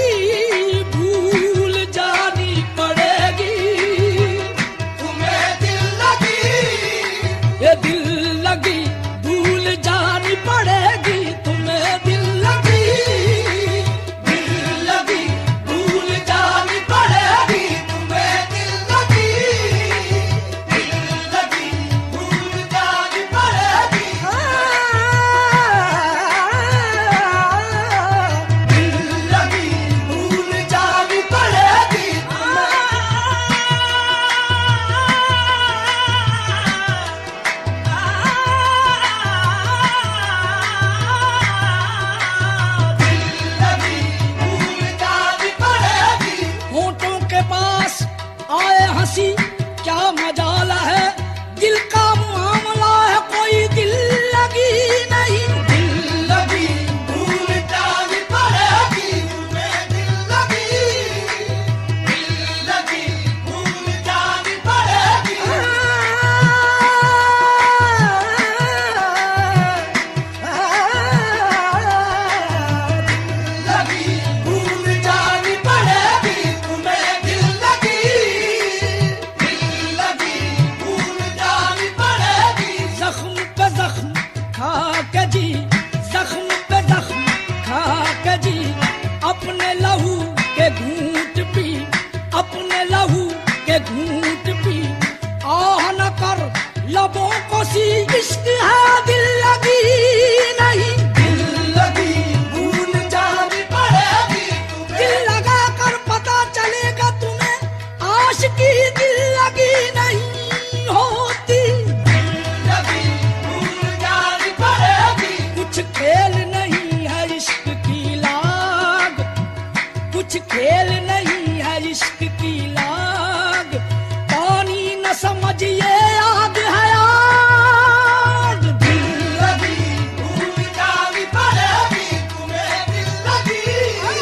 S1: भूल जानी पड़ेगी,
S2: तुम्हें दिल लगी
S1: ये दिल लगी भूल जानी पड़ेगी, तुम्हें दिल लगी
S2: भूल जानी पड़ेगी। तुम्हें दिल लगी भूल जानी पड़ेगी। दिल लगी भूल जानी पड़ेगी। लगी भूल जानी पड़ेगी।
S1: होठों के पास आए हंसी क्या मजाला है, दिल का मामला है कोई दिल लगी नहीं।
S2: दिल लगी भूल जानी पड़ेगी। तुम्हें दिल लगी भूल जानी पड़ेगी। लगी भूल जानी पड़ेगी। तुम्हें दिल लगी भूल जानी पड़ेगी।
S1: जख्म पे जख्म खा के जी, जख्म पे जख्म खा के जी, अपने लहू के घूंट पी, अपने लहू के घूंट पी, आह न कर लबों को सी, इश्क है दिल लगी नहीं।
S2: दिल लगी भूल जानी पड़ेगी।
S1: दिल लगा कर पता चलेगा तुम्हें आशिकी दिल लगी नहीं होती।
S2: लगी भूल जानी पड़ेगी।
S1: कुछ खेल नहीं है इश्क की लाग, कुछ खेल नहीं है इश्क की लाग, पानी न समझिए आग है आग।
S2: दिल लगी भूल जानी पड़ेगी। तुम्हें दिल लगी भूल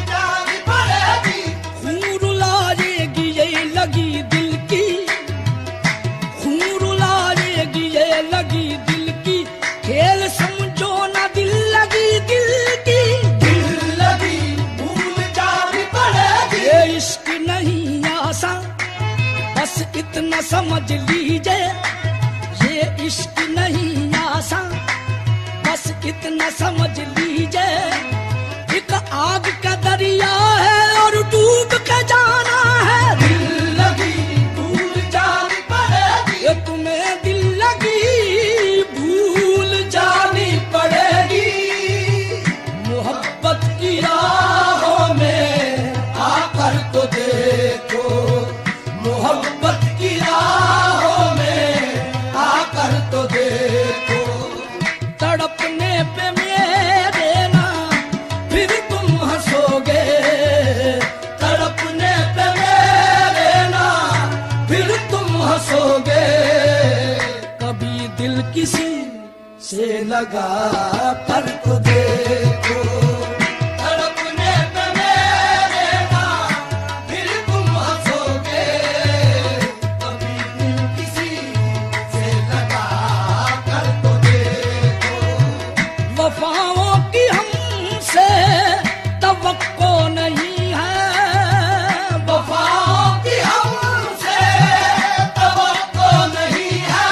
S2: जानी पड़ेगी।
S1: खून रुलाएगी ये लगी दिल की, खून रुलाएगी ये लगी दिल की, खेल समझो ना दिल लगी दिल की।
S2: दिल लगी भूल जानी पड़ेगी।
S1: ये इश्क नहीं आसान, बस इतना समझ लीजिए, ये इश्क नहीं आसान, बस इतना समझ लीजिए। एक आग का दरिया है और डूब के जाना है।
S2: दिल लगी भूल जानी पड़ेगी।
S1: ये तुम्हें दिल लगी भूल जानी पड़ेगी, मोहब्बत की
S2: राहों में आकर तो देखो, मोहब्बत की राहों में आकर तो देखो।
S1: तड़पने पे मेरे ना फिर तुम हंसोगे,
S2: तड़पने पे मेरे ना फिर तुम हंसोगे।
S1: कभी दिल किसी
S2: से लगा कर तो देखो, तड़पने पे मेरे ना फिर तुम हंसोगे। कभी दिल किसी से लगा कर तो देखो,
S1: वफाओं की हमसे तवक्को नहीं है,
S2: वफाओं की हमसे तवक्को नहीं है।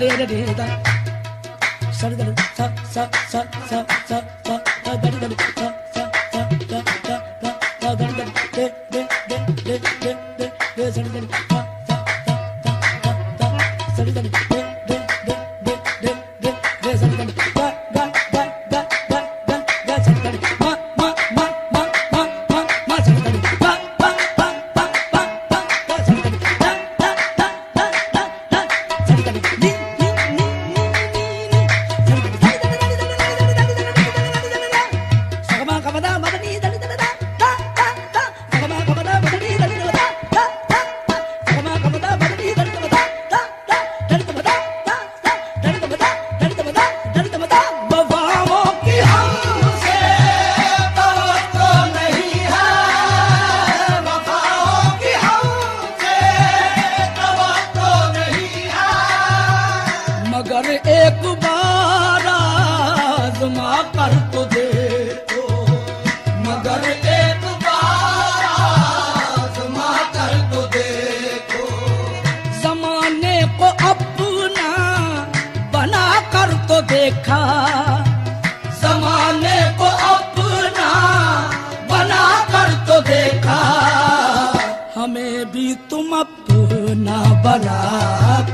S1: रे रे रे दा सा दा सा सा सा सा सा दा दा दा सा सा सा सा दा दा दा दा दे दे दे दे दे दे दे सा दा सा सा सा सा दा सा दा दे दे दे दे दे दे दे सा दा गा गा गा गा गा गा गा सा दा मा मा मा मा मा मा मा सा दा गा गा गा गा गा गा सा दा दा दा दा दा दा सा दा नी नी नी नी नी sagama kamada madani da da da da da sagama kamada madani da da da da sagama kamada madani da da da da da da da
S2: वफाओं की हमसे तवक्को नहीं है, वफाओं की हमसे तवक्को नहीं है,
S1: मगर एक बार आज़मा कर तो देखो,
S2: मगर एक बार आज़मा कर तो देखो,
S1: ज़माने को अपना बना कर तो देखा,
S2: ज़माने को अपना बना कर तो देखा,
S1: हमें भी तुम अपना बना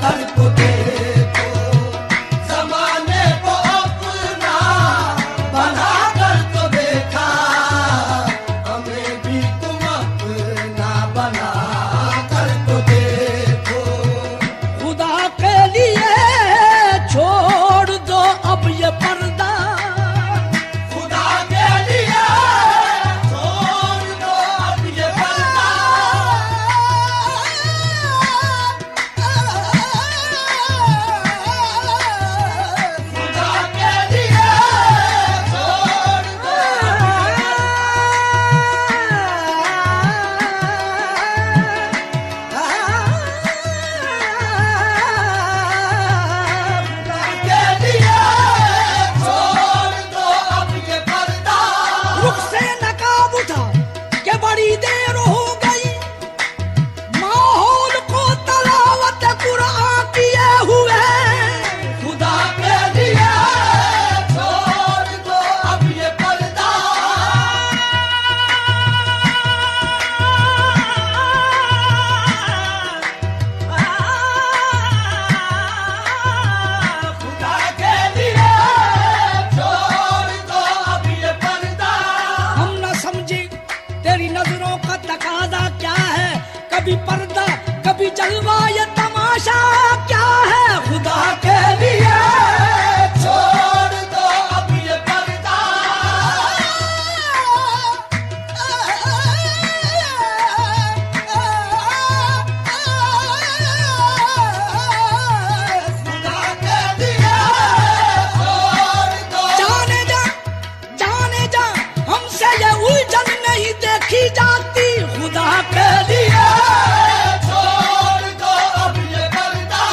S2: कर तो देखो, ज़माने को अपना बना कर तो देखा, हमें भी तुम अपना बना कर तो देखो,
S1: खुदा के लिए छोड़ दो अब ये पर्दा,
S2: खुदा के लिए छोड़ दो अब ये पर्दा, खुदा के लिए छोड़ दो के लिए छोड़ दो अब ये पर्दा,
S1: रुख से नकाब उठा के बड़ी देर हो गई, माहौल को तलावत कुरान किए हुए,
S2: खुदा के लिए छोड़ दो अब ये पर्दा, खुदा के लिए छोड़ दो अब ये पर्दा,
S1: हम न समझे तेरी नजरों का तकाजा क्या है, कभी पर्दा कभी जलवा ये तमाशा क्या है, खुदा
S2: के लिए छोड़ दो अब ये पर्दा, खुदा के लिए छोड़ दो
S1: जाने जा हमसे ये उलझन नहीं देखी जाती, खुदा के लिए
S2: छोड़ दो अब ये पर्दा,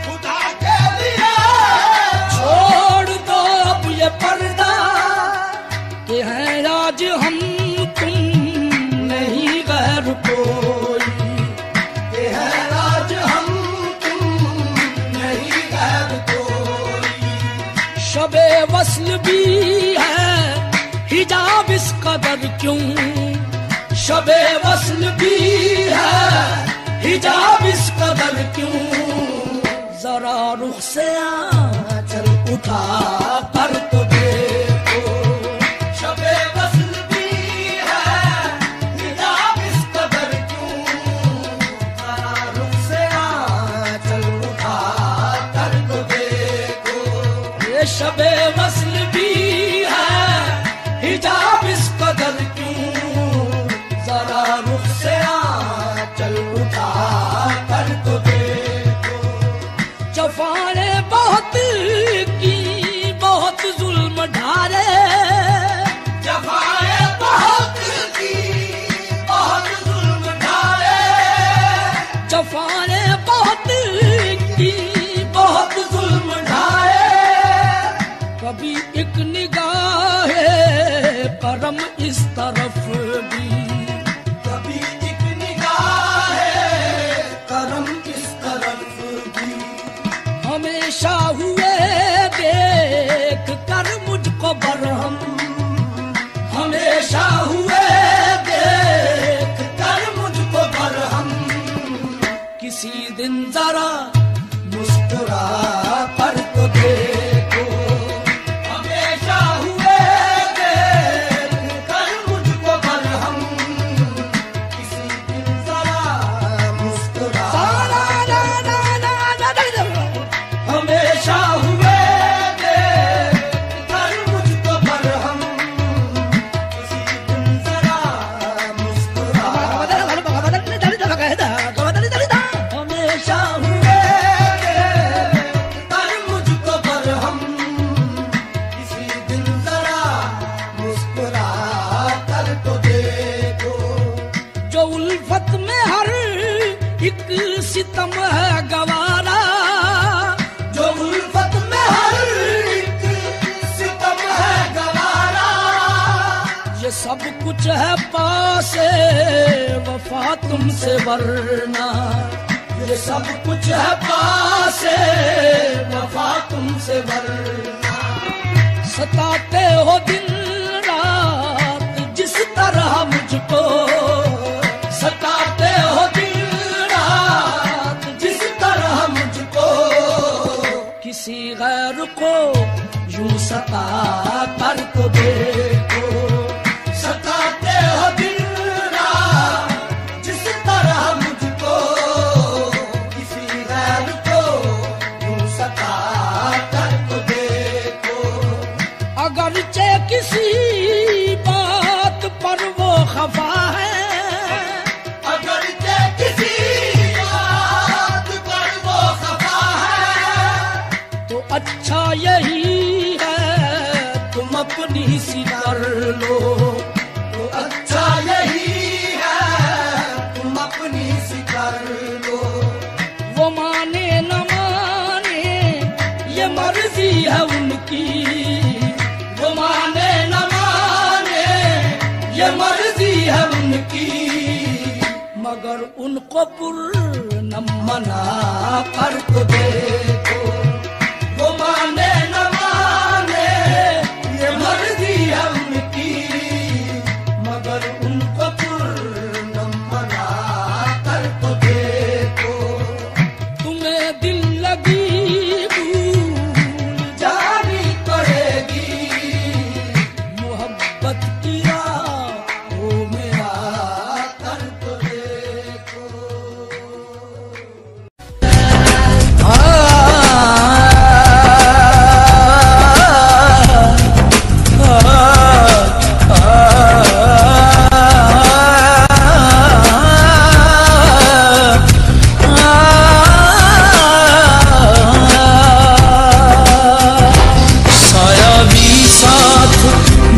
S2: खुदा के लिए
S1: छोड़ दो अब ये पर्दा, कि है आज हम तुम नहीं गैर कोई,
S2: ये है आज हम तुम नहीं गैर कोई,
S1: शबे वस्ल भी है हिजाब इस कदर क्यों,
S2: शबे वस्ल भी है हिजाब इस कदर क्यों,
S1: जरा रुख से आंचल उठा कर तो देखो,
S2: शबे वस्ल भी है हिजाब इस कदर क्यों, जरा रुख से आंचल उठा कर तो देखो,
S1: ये शबे वस्ल भी है हिजाब इस कदर क्यों,
S2: जरा रुख से आंचल उठा कर तो देखो,
S1: जफाने बहुत की बहुत जुल्म ढारे,
S2: जफाए बहुत की बहुत जुल्म ढाले,
S1: जफाने बहुत की
S2: बहुत जुल्म ढाए,
S1: कभी एक निगाह करम इस तरफ भी,
S2: कभी एक निगाह करम इस तरफ भी,
S1: सब कुछ है पासे वफा तुमसे वरना, ये सब कुछ है पासे वफा तुमसे वरना। सताते हो दिन रात जिस तरह मुझको, सताते हो दिन रात जिस तरह मुझको, किसी गैर को यूं सता कर तो देखो। सताते हो दिन रात जिस तरह मुझको, किसी गैर को यूं सता कर तो देखो। अगरचे किसी बात पर वो खफा है, अगरचे किसी बात पर वो खफा है, तो अच्छा यही है तुम अपनी सी कर लो। तो अच्छा यही है तुम अपनी सी कर लो। वो माने न माने ये मर्जी है उनकी, वो माने न माने ये मर्जी है उनकी, मगर उनको पूर्ण मना कर तो देखो। वो माने न माने ये मर्जी है उनकी, मगर उनको पूर्ण मना कर तो देखो। तुम्हें दिल लगी भूल जानी पड़ेगी, मोहब्बत किया वो मेरा कर तो देखो।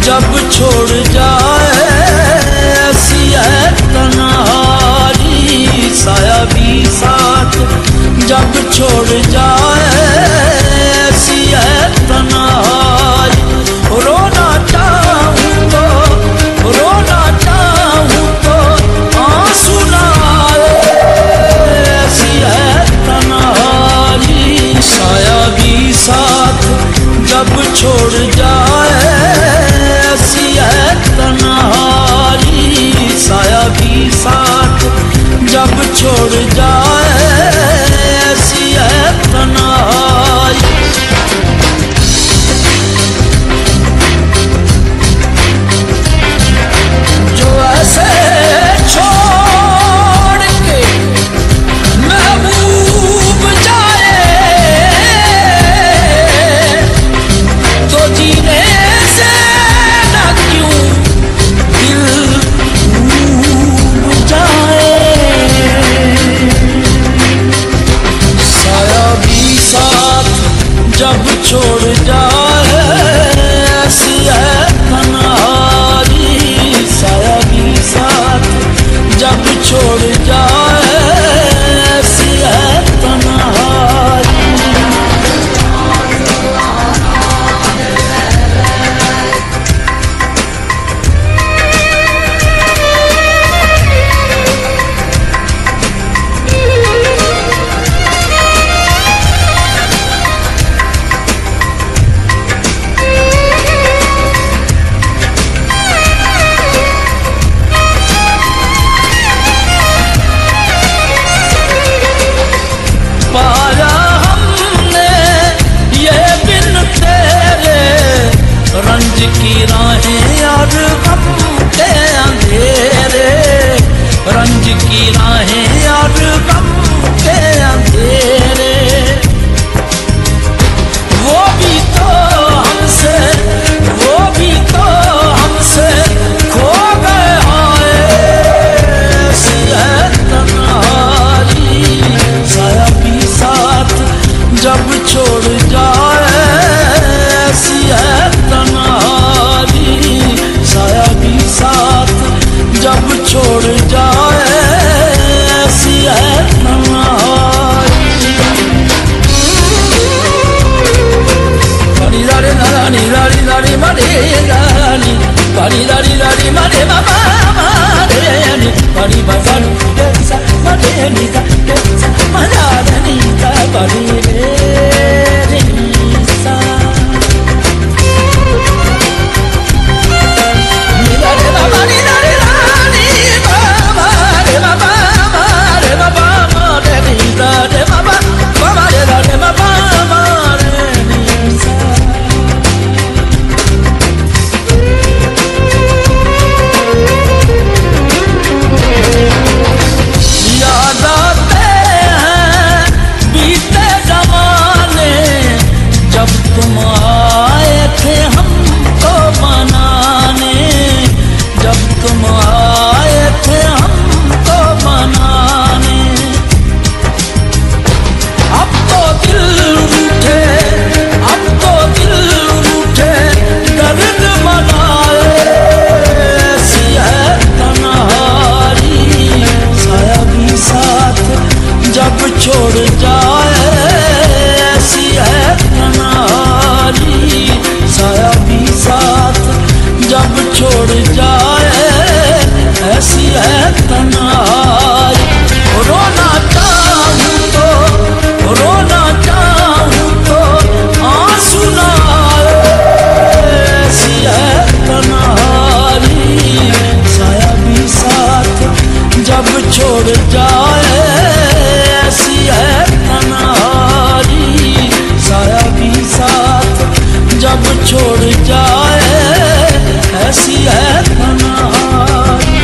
S1: जब छोड़ जाए ऐसी है तन्हाई, साया भी साथ जब छोड़ जाए ऐसी है तन्हाई। रोना चाहूँ तो, रोना चाहूँ तो आंसू ना आए, ऐसी है तन्हाई। साया भी साथ जब छोड़ जाए ऐसी है तन्हाई, साया भी साथ जब छोड़ जाए ऐसी है तन्हाई। जो ऐसे छोड़ के महबूब जाए तो जीने से न क्यों दिल डूब जाए। साया भी साथ जब छोड़ जाए ऐसी है तन्हाई, साया भी साथ जब छोड़ जाए ऐसी है तन्हाई। पाया हमने ये बिन तेरे रंज की राहें और गम के अंधेरे, रंज की राहें और गम के अंधेरे। वो भी तो हमसे, वो भी तो हमसे खो गए आए, ऐसी है तन्हाई। साया भी साथ जब छोड़ जाए ऐसी है तन्हाई, साया भी साथ जब छोड़ जाए ऐसी है तन्हाई। रानी रानी रानी रानी रानी रानी bari dari dari mare mama mare ni bari bazani kesa mare ni ka kesa mara ni ka bari re sa ni dari bari dari rani mama re mama mare mama mare ni da de mama mama re da de mama mare ni sa तुम आए थे हमको मनाने जब तुम आए थे हमको मनाने अब तो दिल रूठे अब तो दिल रूठे दर्द मनाए ऐसी है तन्हाई साया भी साथ जब छोड़ जाए ऐसी है साया भी साथ जब छोड़ जाए ऐसी है तन्हाई रोना चाहूं तो आंसू ना आए ऐसी है तन्हाई साया भी साथ जब छोड़ जाए ऐसी है तन्हाई साया भी साथ जब छोड़ जाए ऐसी है तन्हाई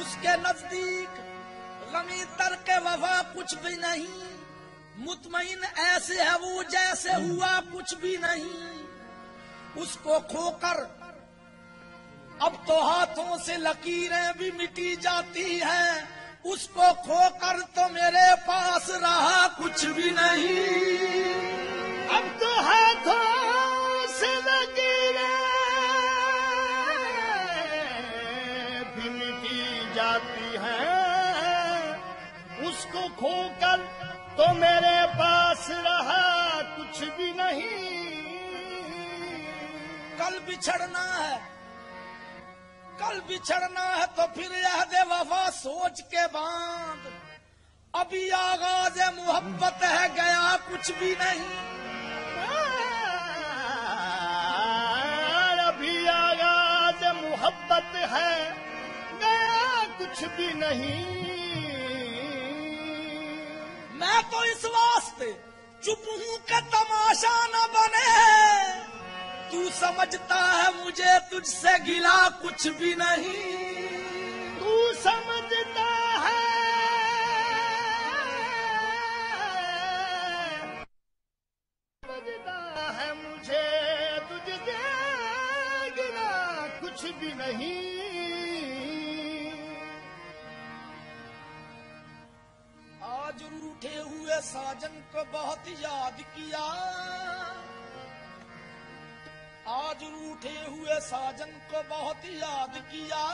S3: उसके नजदीक गमी तरके वफा कुछ भी नहीं मुतमईन ऐसे है वो जैसे हुआ कुछ भी नहीं उसको खोकर अब तो हाथों से लकीरें भी मिटी जाती हैं उसको खोकर तो मेरे पास रहा कुछ भी नहीं
S2: अब तो हाथों से लकीरें भी मिटी जाती हैं उसको खोकर तो मेरे पास रहा कुछ भी नहीं
S3: कल बिछड़ना है तो फिर याद वफा सोच के बांध अभी आगाज मोहब्बत है गया कुछ भी नहीं
S2: अभी आगाज मोहब्बत है गया कुछ भी नहीं
S3: मैं तो इस वास्ते चुप हूं कि तमाशा न बने तू समझता है मुझे तुझसे गिला कुछ भी नहीं
S2: तू समझता है मुझे तुझसे गिला कुछ भी नहीं
S3: आज रूठे हुए साजन को बहुत याद किया आज रूठे हुए साजन को बहुत याद किया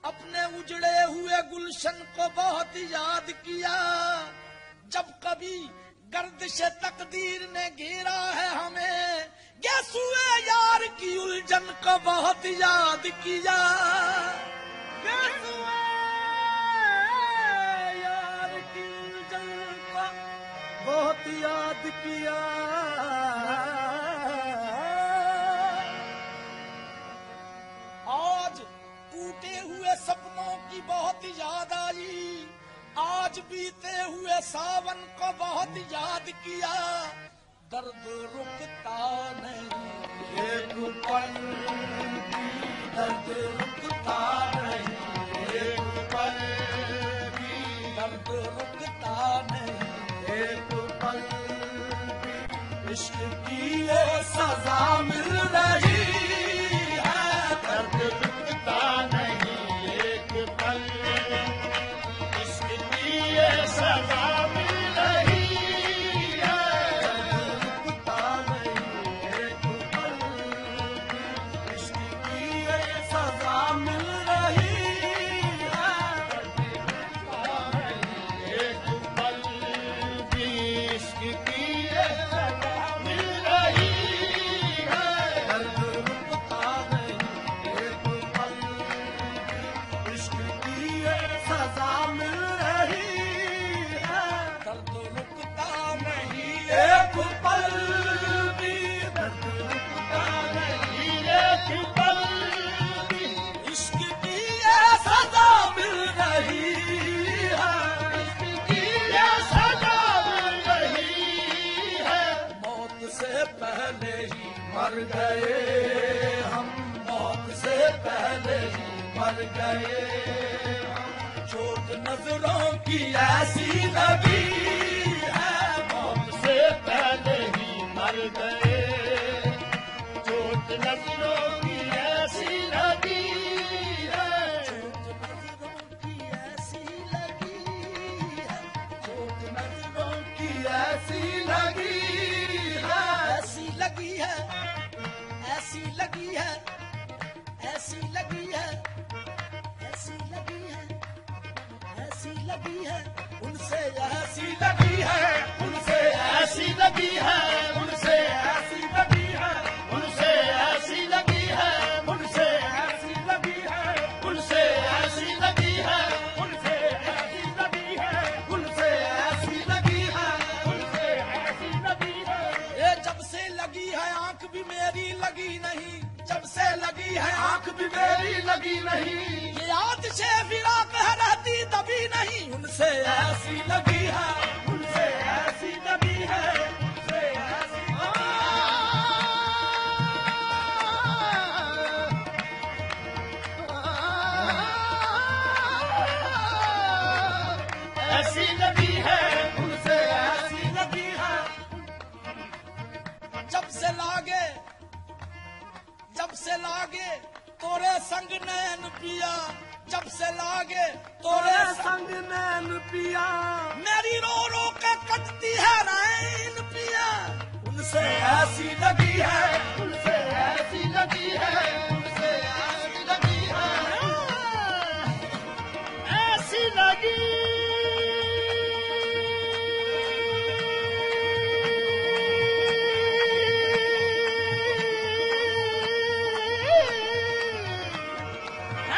S3: अपने उजड़े हुए गुलशन को बहुत याद किया जब कभी गर्दिश तकदीर ने घेरा है हमें गैसुए यार की उलझन को बहुत याद किया गैसुए यार की उलझन को बहुत याद किया आज टूटे हुए सपनों की बहुत याद आई आज बीते हुए सावन को बहुत याद किया दर्द रुकता नहीं एक पल भी दर्द रुकता नहीं एक पल भी दर्द रुकता नहीं एक पल भी इश्क की ये सजा मिल रही है,
S2: दर्द रुकता नहीं एक पल, इश्क की ये सजा मिल रही है,
S3: रुकता नहीं एक पल, इश्क की ये सजा मिल रही है,
S2: एक पल भी इश्क की ये सजा मिल रही है,
S3: दर्द रुकता नहीं एक पल, इश्क की ये सजा मिल रही है, दर्द रुकता नहीं एक पल भी, दर्द रुकता नहीं
S2: एक पल भी
S3: इश्क की ये सजा मिल रही है,
S2: की ये सजा मिल रही है,
S3: मौत से पहले ही मर गए हम, मौत से पहले ही मर गए हम, चोट नजरों की ऐसी लगी है, मौत
S2: से पहले ही मर गए, चोट नजरों की ऐसी लगी है,
S3: नजरों की ऐसी लगी है, चोट नजरों की ऐसी लगी है, ऐसी लगी है, ऐसी लगी है, ऐसी लगी है, ऐसी लगी है, ऐसी लगी है, उनसे ऐसी लगी है, उनसे
S2: ऐसी लगी है,
S3: उनसे ऐसी लगी है,
S2: उनसे ऐसी लगी है,
S3: उनसे ऐसी लगी है,
S2: उनसे ऐसी लगी है,
S3: उनसे ऐसी लगी है, उनसे ऐसी लगी है,
S2: उनसे ऐसी लगी है,
S3: ये जब से लगी है आंख भी मेरी लगी नहीं, जब से लगी है आंख भी मेरी लगी नहीं, ये याद से फिराक है रहती दबी नहीं, उनसे ऐसी लगी है, उनसे ऐसी लगी है, उनसे ऐसी
S2: ऐसी लगी है,
S3: उनसे ऐसी लगी है, जब से लागे तोरे संग नैन पिया, जब से लागे तोरे संग नैन पिया, मेरी रो रो के कटती है रैन पिया, उनसे ऐसी लगी है, उनसे ऐसी लगी है, उनसे ऐसी लगी है,
S2: ऐसी लगी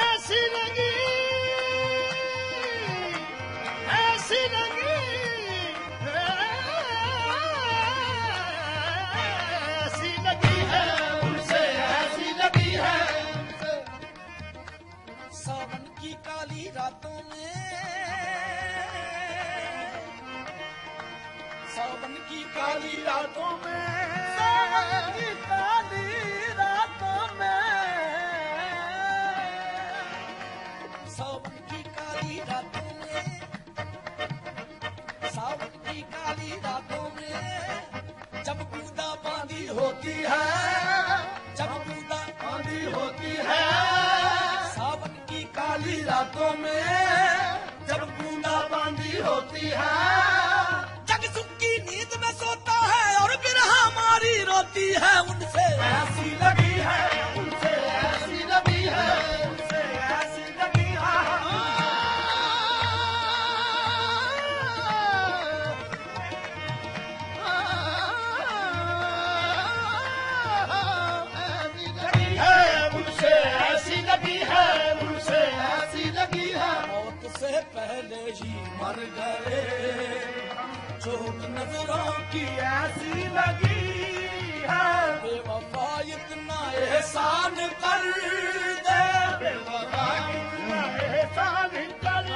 S2: ऐसी लगी, ऐसी लगी, ऐसी लगी है, उनसे ऐसी लगी है,
S3: सावन की काली रातों में, सावन की काली रातों में, सावन की काली रातों में, सावन की काली रातों में, सावन की काली रातों में, जब बूंदा बांदी होती है, जब बूंदा बांदी होती है, सावन की काली रातों में, जब बूंदा बांदी होती है, जग सुख की नींद में सोता है और बिरहा हमारी रोती है, उनसे ऐसी लगी है, उनसे ऐसी लगी है, उनसे ऐसी लगी है,
S2: उनसे ऐसी लगी है, उनसे
S3: ऐसी लगी है, मौत से पहले ही मर गए, चोट नजरों की ऐसी लगी है, बेवफा इतना एहसान कर दे, बेवफा इतना एहसान कर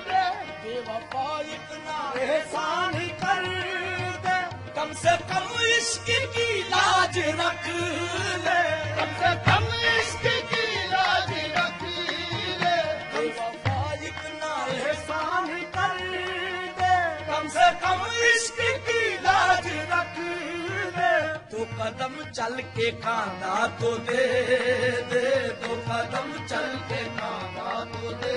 S3: दे, बेवफा इतना एहसान कर दे, कम से कम इश्क की लाज रख ले,
S2: कम से कम इश्क की लाज रख ले,
S3: बेवफा इतना एहसान कर दे, कम से कम इश्क की लाज रख ले, कदम चल के कांधा तो दे दे, 2 कदम चल के कांधा तो दे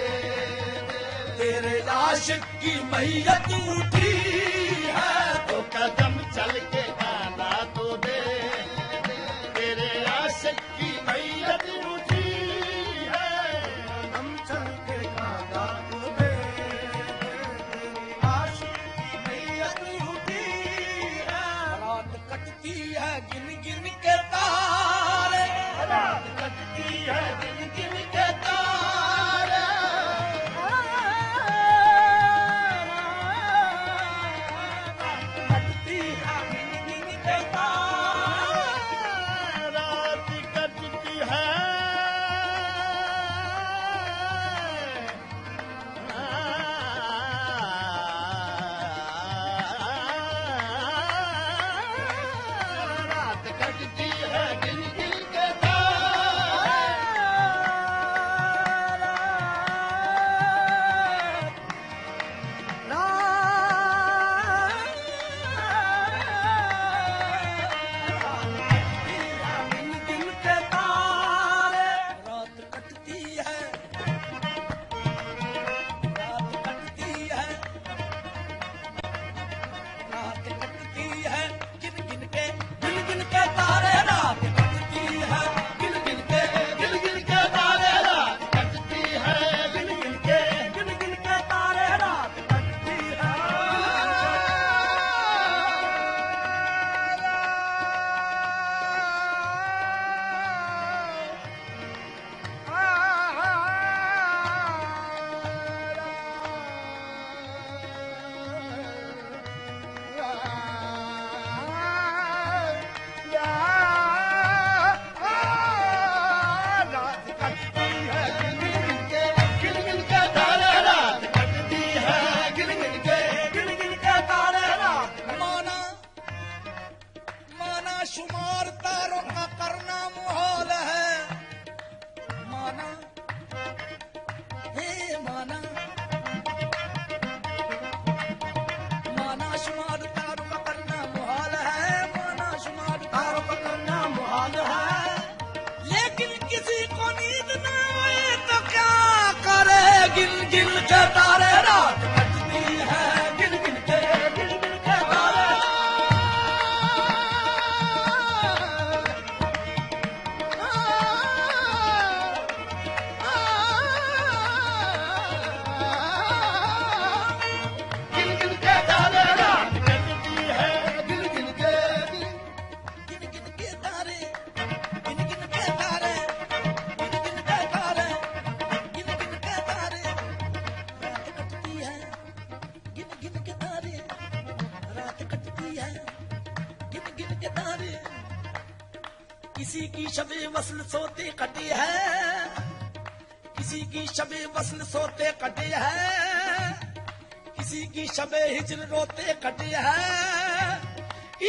S3: दे। तेरे आशिक की मैयत उठी है,
S2: 2 कदम चल के कांधा तो दे दे। तेरे आशिक की मैयत उठी है,
S3: कदम चल के कांधा तो दे दे। तेरी आशिक की मैयत उठी है। रात कटती है गिन गिन के तारे,
S2: रात कटती है गिन गिन के तारे।
S3: कटती है गिन गिन के तारे।
S2: रात कटती है रात कटती है गिन गिन के
S3: गिन गिन के तारे। रात कटती है, रात कटती है, रात कटती है गिन गिन के तारे। रात कटती है गिन गिन के
S2: तारे। रात कटती है गिन गिन के
S3: तारे। रात कटती है।
S2: रात कटती है गिन गिन के तारे। रात कटती है गिन गिन के तारे।
S3: माना माना शुमार तारों का करना मुहाल है। माना हे माना, माना शुमार तारों का करना मुहाल है। माना शुमार तारों का करना मुहाल है। लेकिन किसी को नींद न आए तो क्या करे, गिन गिन के तारे। रात कटती है गिन गिन के तारे।
S2: गिन गिन के तारे। रात कटती है गिन गिन के
S3: गिन गिन के तारे, गिन गिन के तारे, गिन गिन के तारे, गिन गिन के तारे। रात कटती है गिन गिन के तारे। रात कटती है गिन गिन के तारे। किसी की शबे वस्ल सोते कटी है, किसी की शबे वस्ल सोते कटी है, किसी की शबे हिजर रोते कटी है।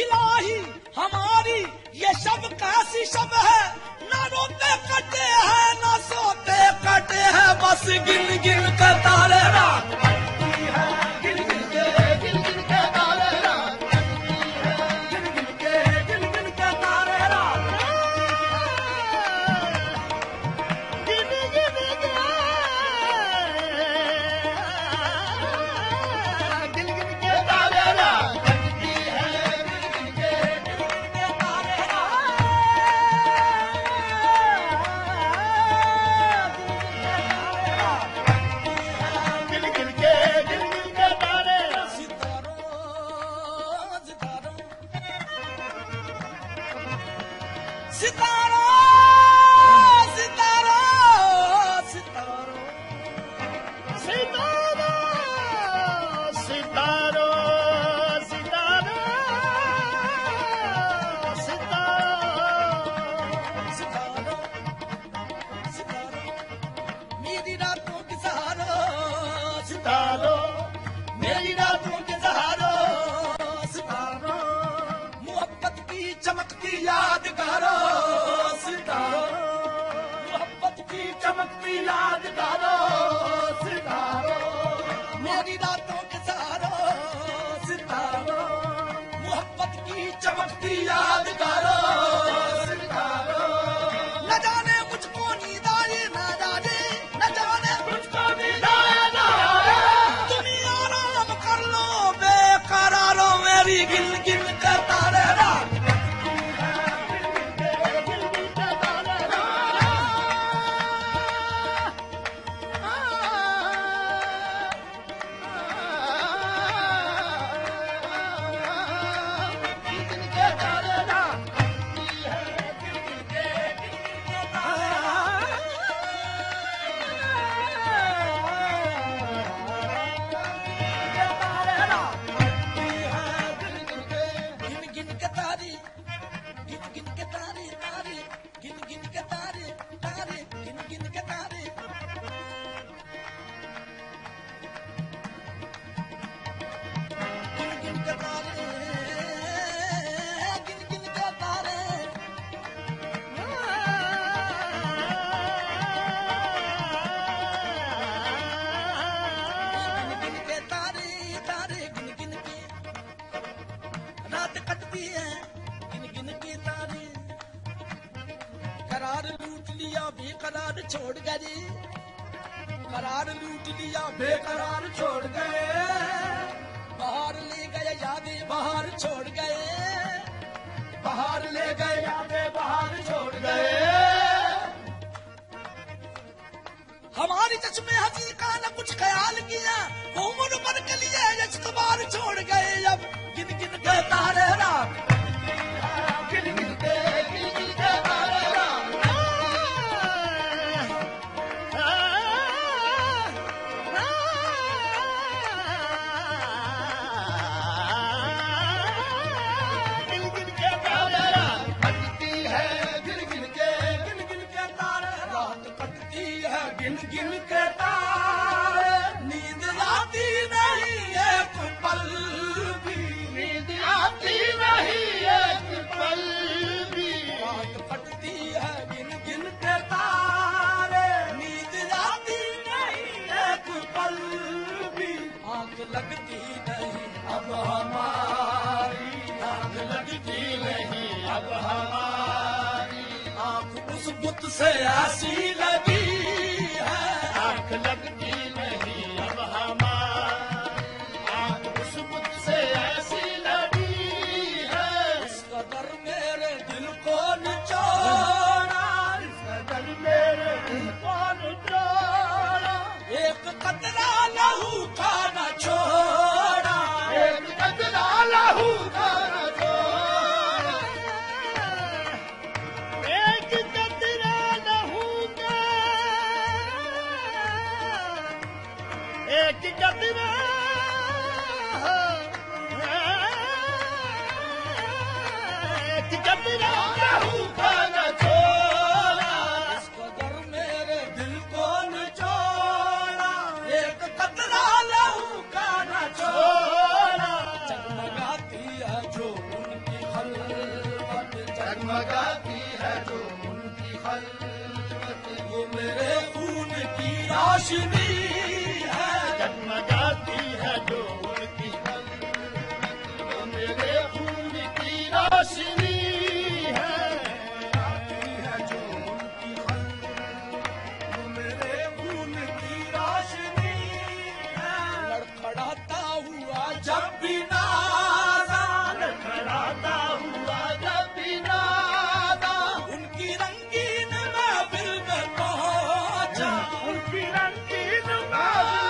S3: इलाही हमारी ये शब कैसी शब है, ना रोते कटे हैं ना सोते कटे हैं, बस गिन गिन के तारे। रात कटती है गिन गिन के
S2: तारे। रात कटती है
S3: गिन गिन के तारे। रात
S2: गिन गिन के गिन गिन के तारे। रात कटती है गिन गिन के
S3: तारे।
S2: गिन गिन के तारे।
S3: सितारों सितारों सितारों सितारों सितारों
S2: सितारो सितारो सितारो
S3: सितारों सितारों मेरी रातों के सहारों
S2: सितारो
S3: मेरी रातों के सहारों सितारों मोहब्बत की चमकती यादगारों सितारों मोहब्बत की चमकती यादगारों सितारों मेरी रातों के सहारों सितारों मोहब्बत की चमकती यादगारों गिन के तारे रात करार लूट लिया बेकरार छोड़ गए करार लूट लिया बेकरार छोड़ गए बाहर ले गए यादें बाहर छोड़ गए बाहर ले गए यादें बाहर छोड़ गए हमारी चश्मे हंसी का न कुछ ख्याल किया उम्र भर के लिए इश्क़बार छोड़ गए अब गिन गिन के तारे रात गिन गिन के तारे रात गिन गिन के तारे नींद आती नहीं एक पल भी नींद आती नहीं एक पल भी रात फटती है गिन गिन के तारे नींद आती नहीं एक पल भी आंख लगती नहीं अब हमारी आंख लगती नहीं अब हमारी आंख उस बुत से ऐसी लगी आंख लगती नहीं अब हमारी आंख उस बुत से ऐसी लगी है इस कदर मेरे दिल को निचोड़ा इस कदर मेरे दिल को निचोड़ा एक कतरा लहू का न छोड़ा एक कतरा लहू का न छोड़ा एक कतरा लहू का एक कतरा एक कतरा लहू का न छोड़ा इस कदर मेरे दिल को निचोड़ा एक कतरा लहू का न छोड़ा जगमगाती है जो उनकी खलवत जगमगाती है जो उनकी खलवत वो मेरे खून की रोशनी जगमगाती है जो उनकी वो मेरे खून की रोशनी है जो उनकी वो मेरे खून की रोशनी है लड़खड़ाता हुआ जब भी नादा लड़खड़ाता हुआ जब भी नादा उनकी रंगीन महफिल में पहुंचा उनकी रंगीन महफिल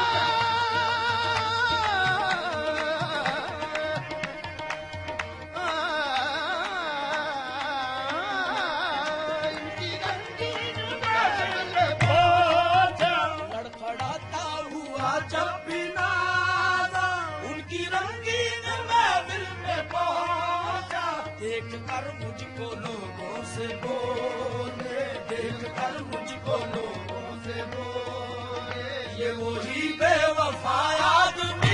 S3: जब भी नादा उनकी रंगीन महफिल में पहुंचा देख कर मुझको लोगों से बोले देख कर मुझको लोगों से बोले ये वही बेवफा आदमी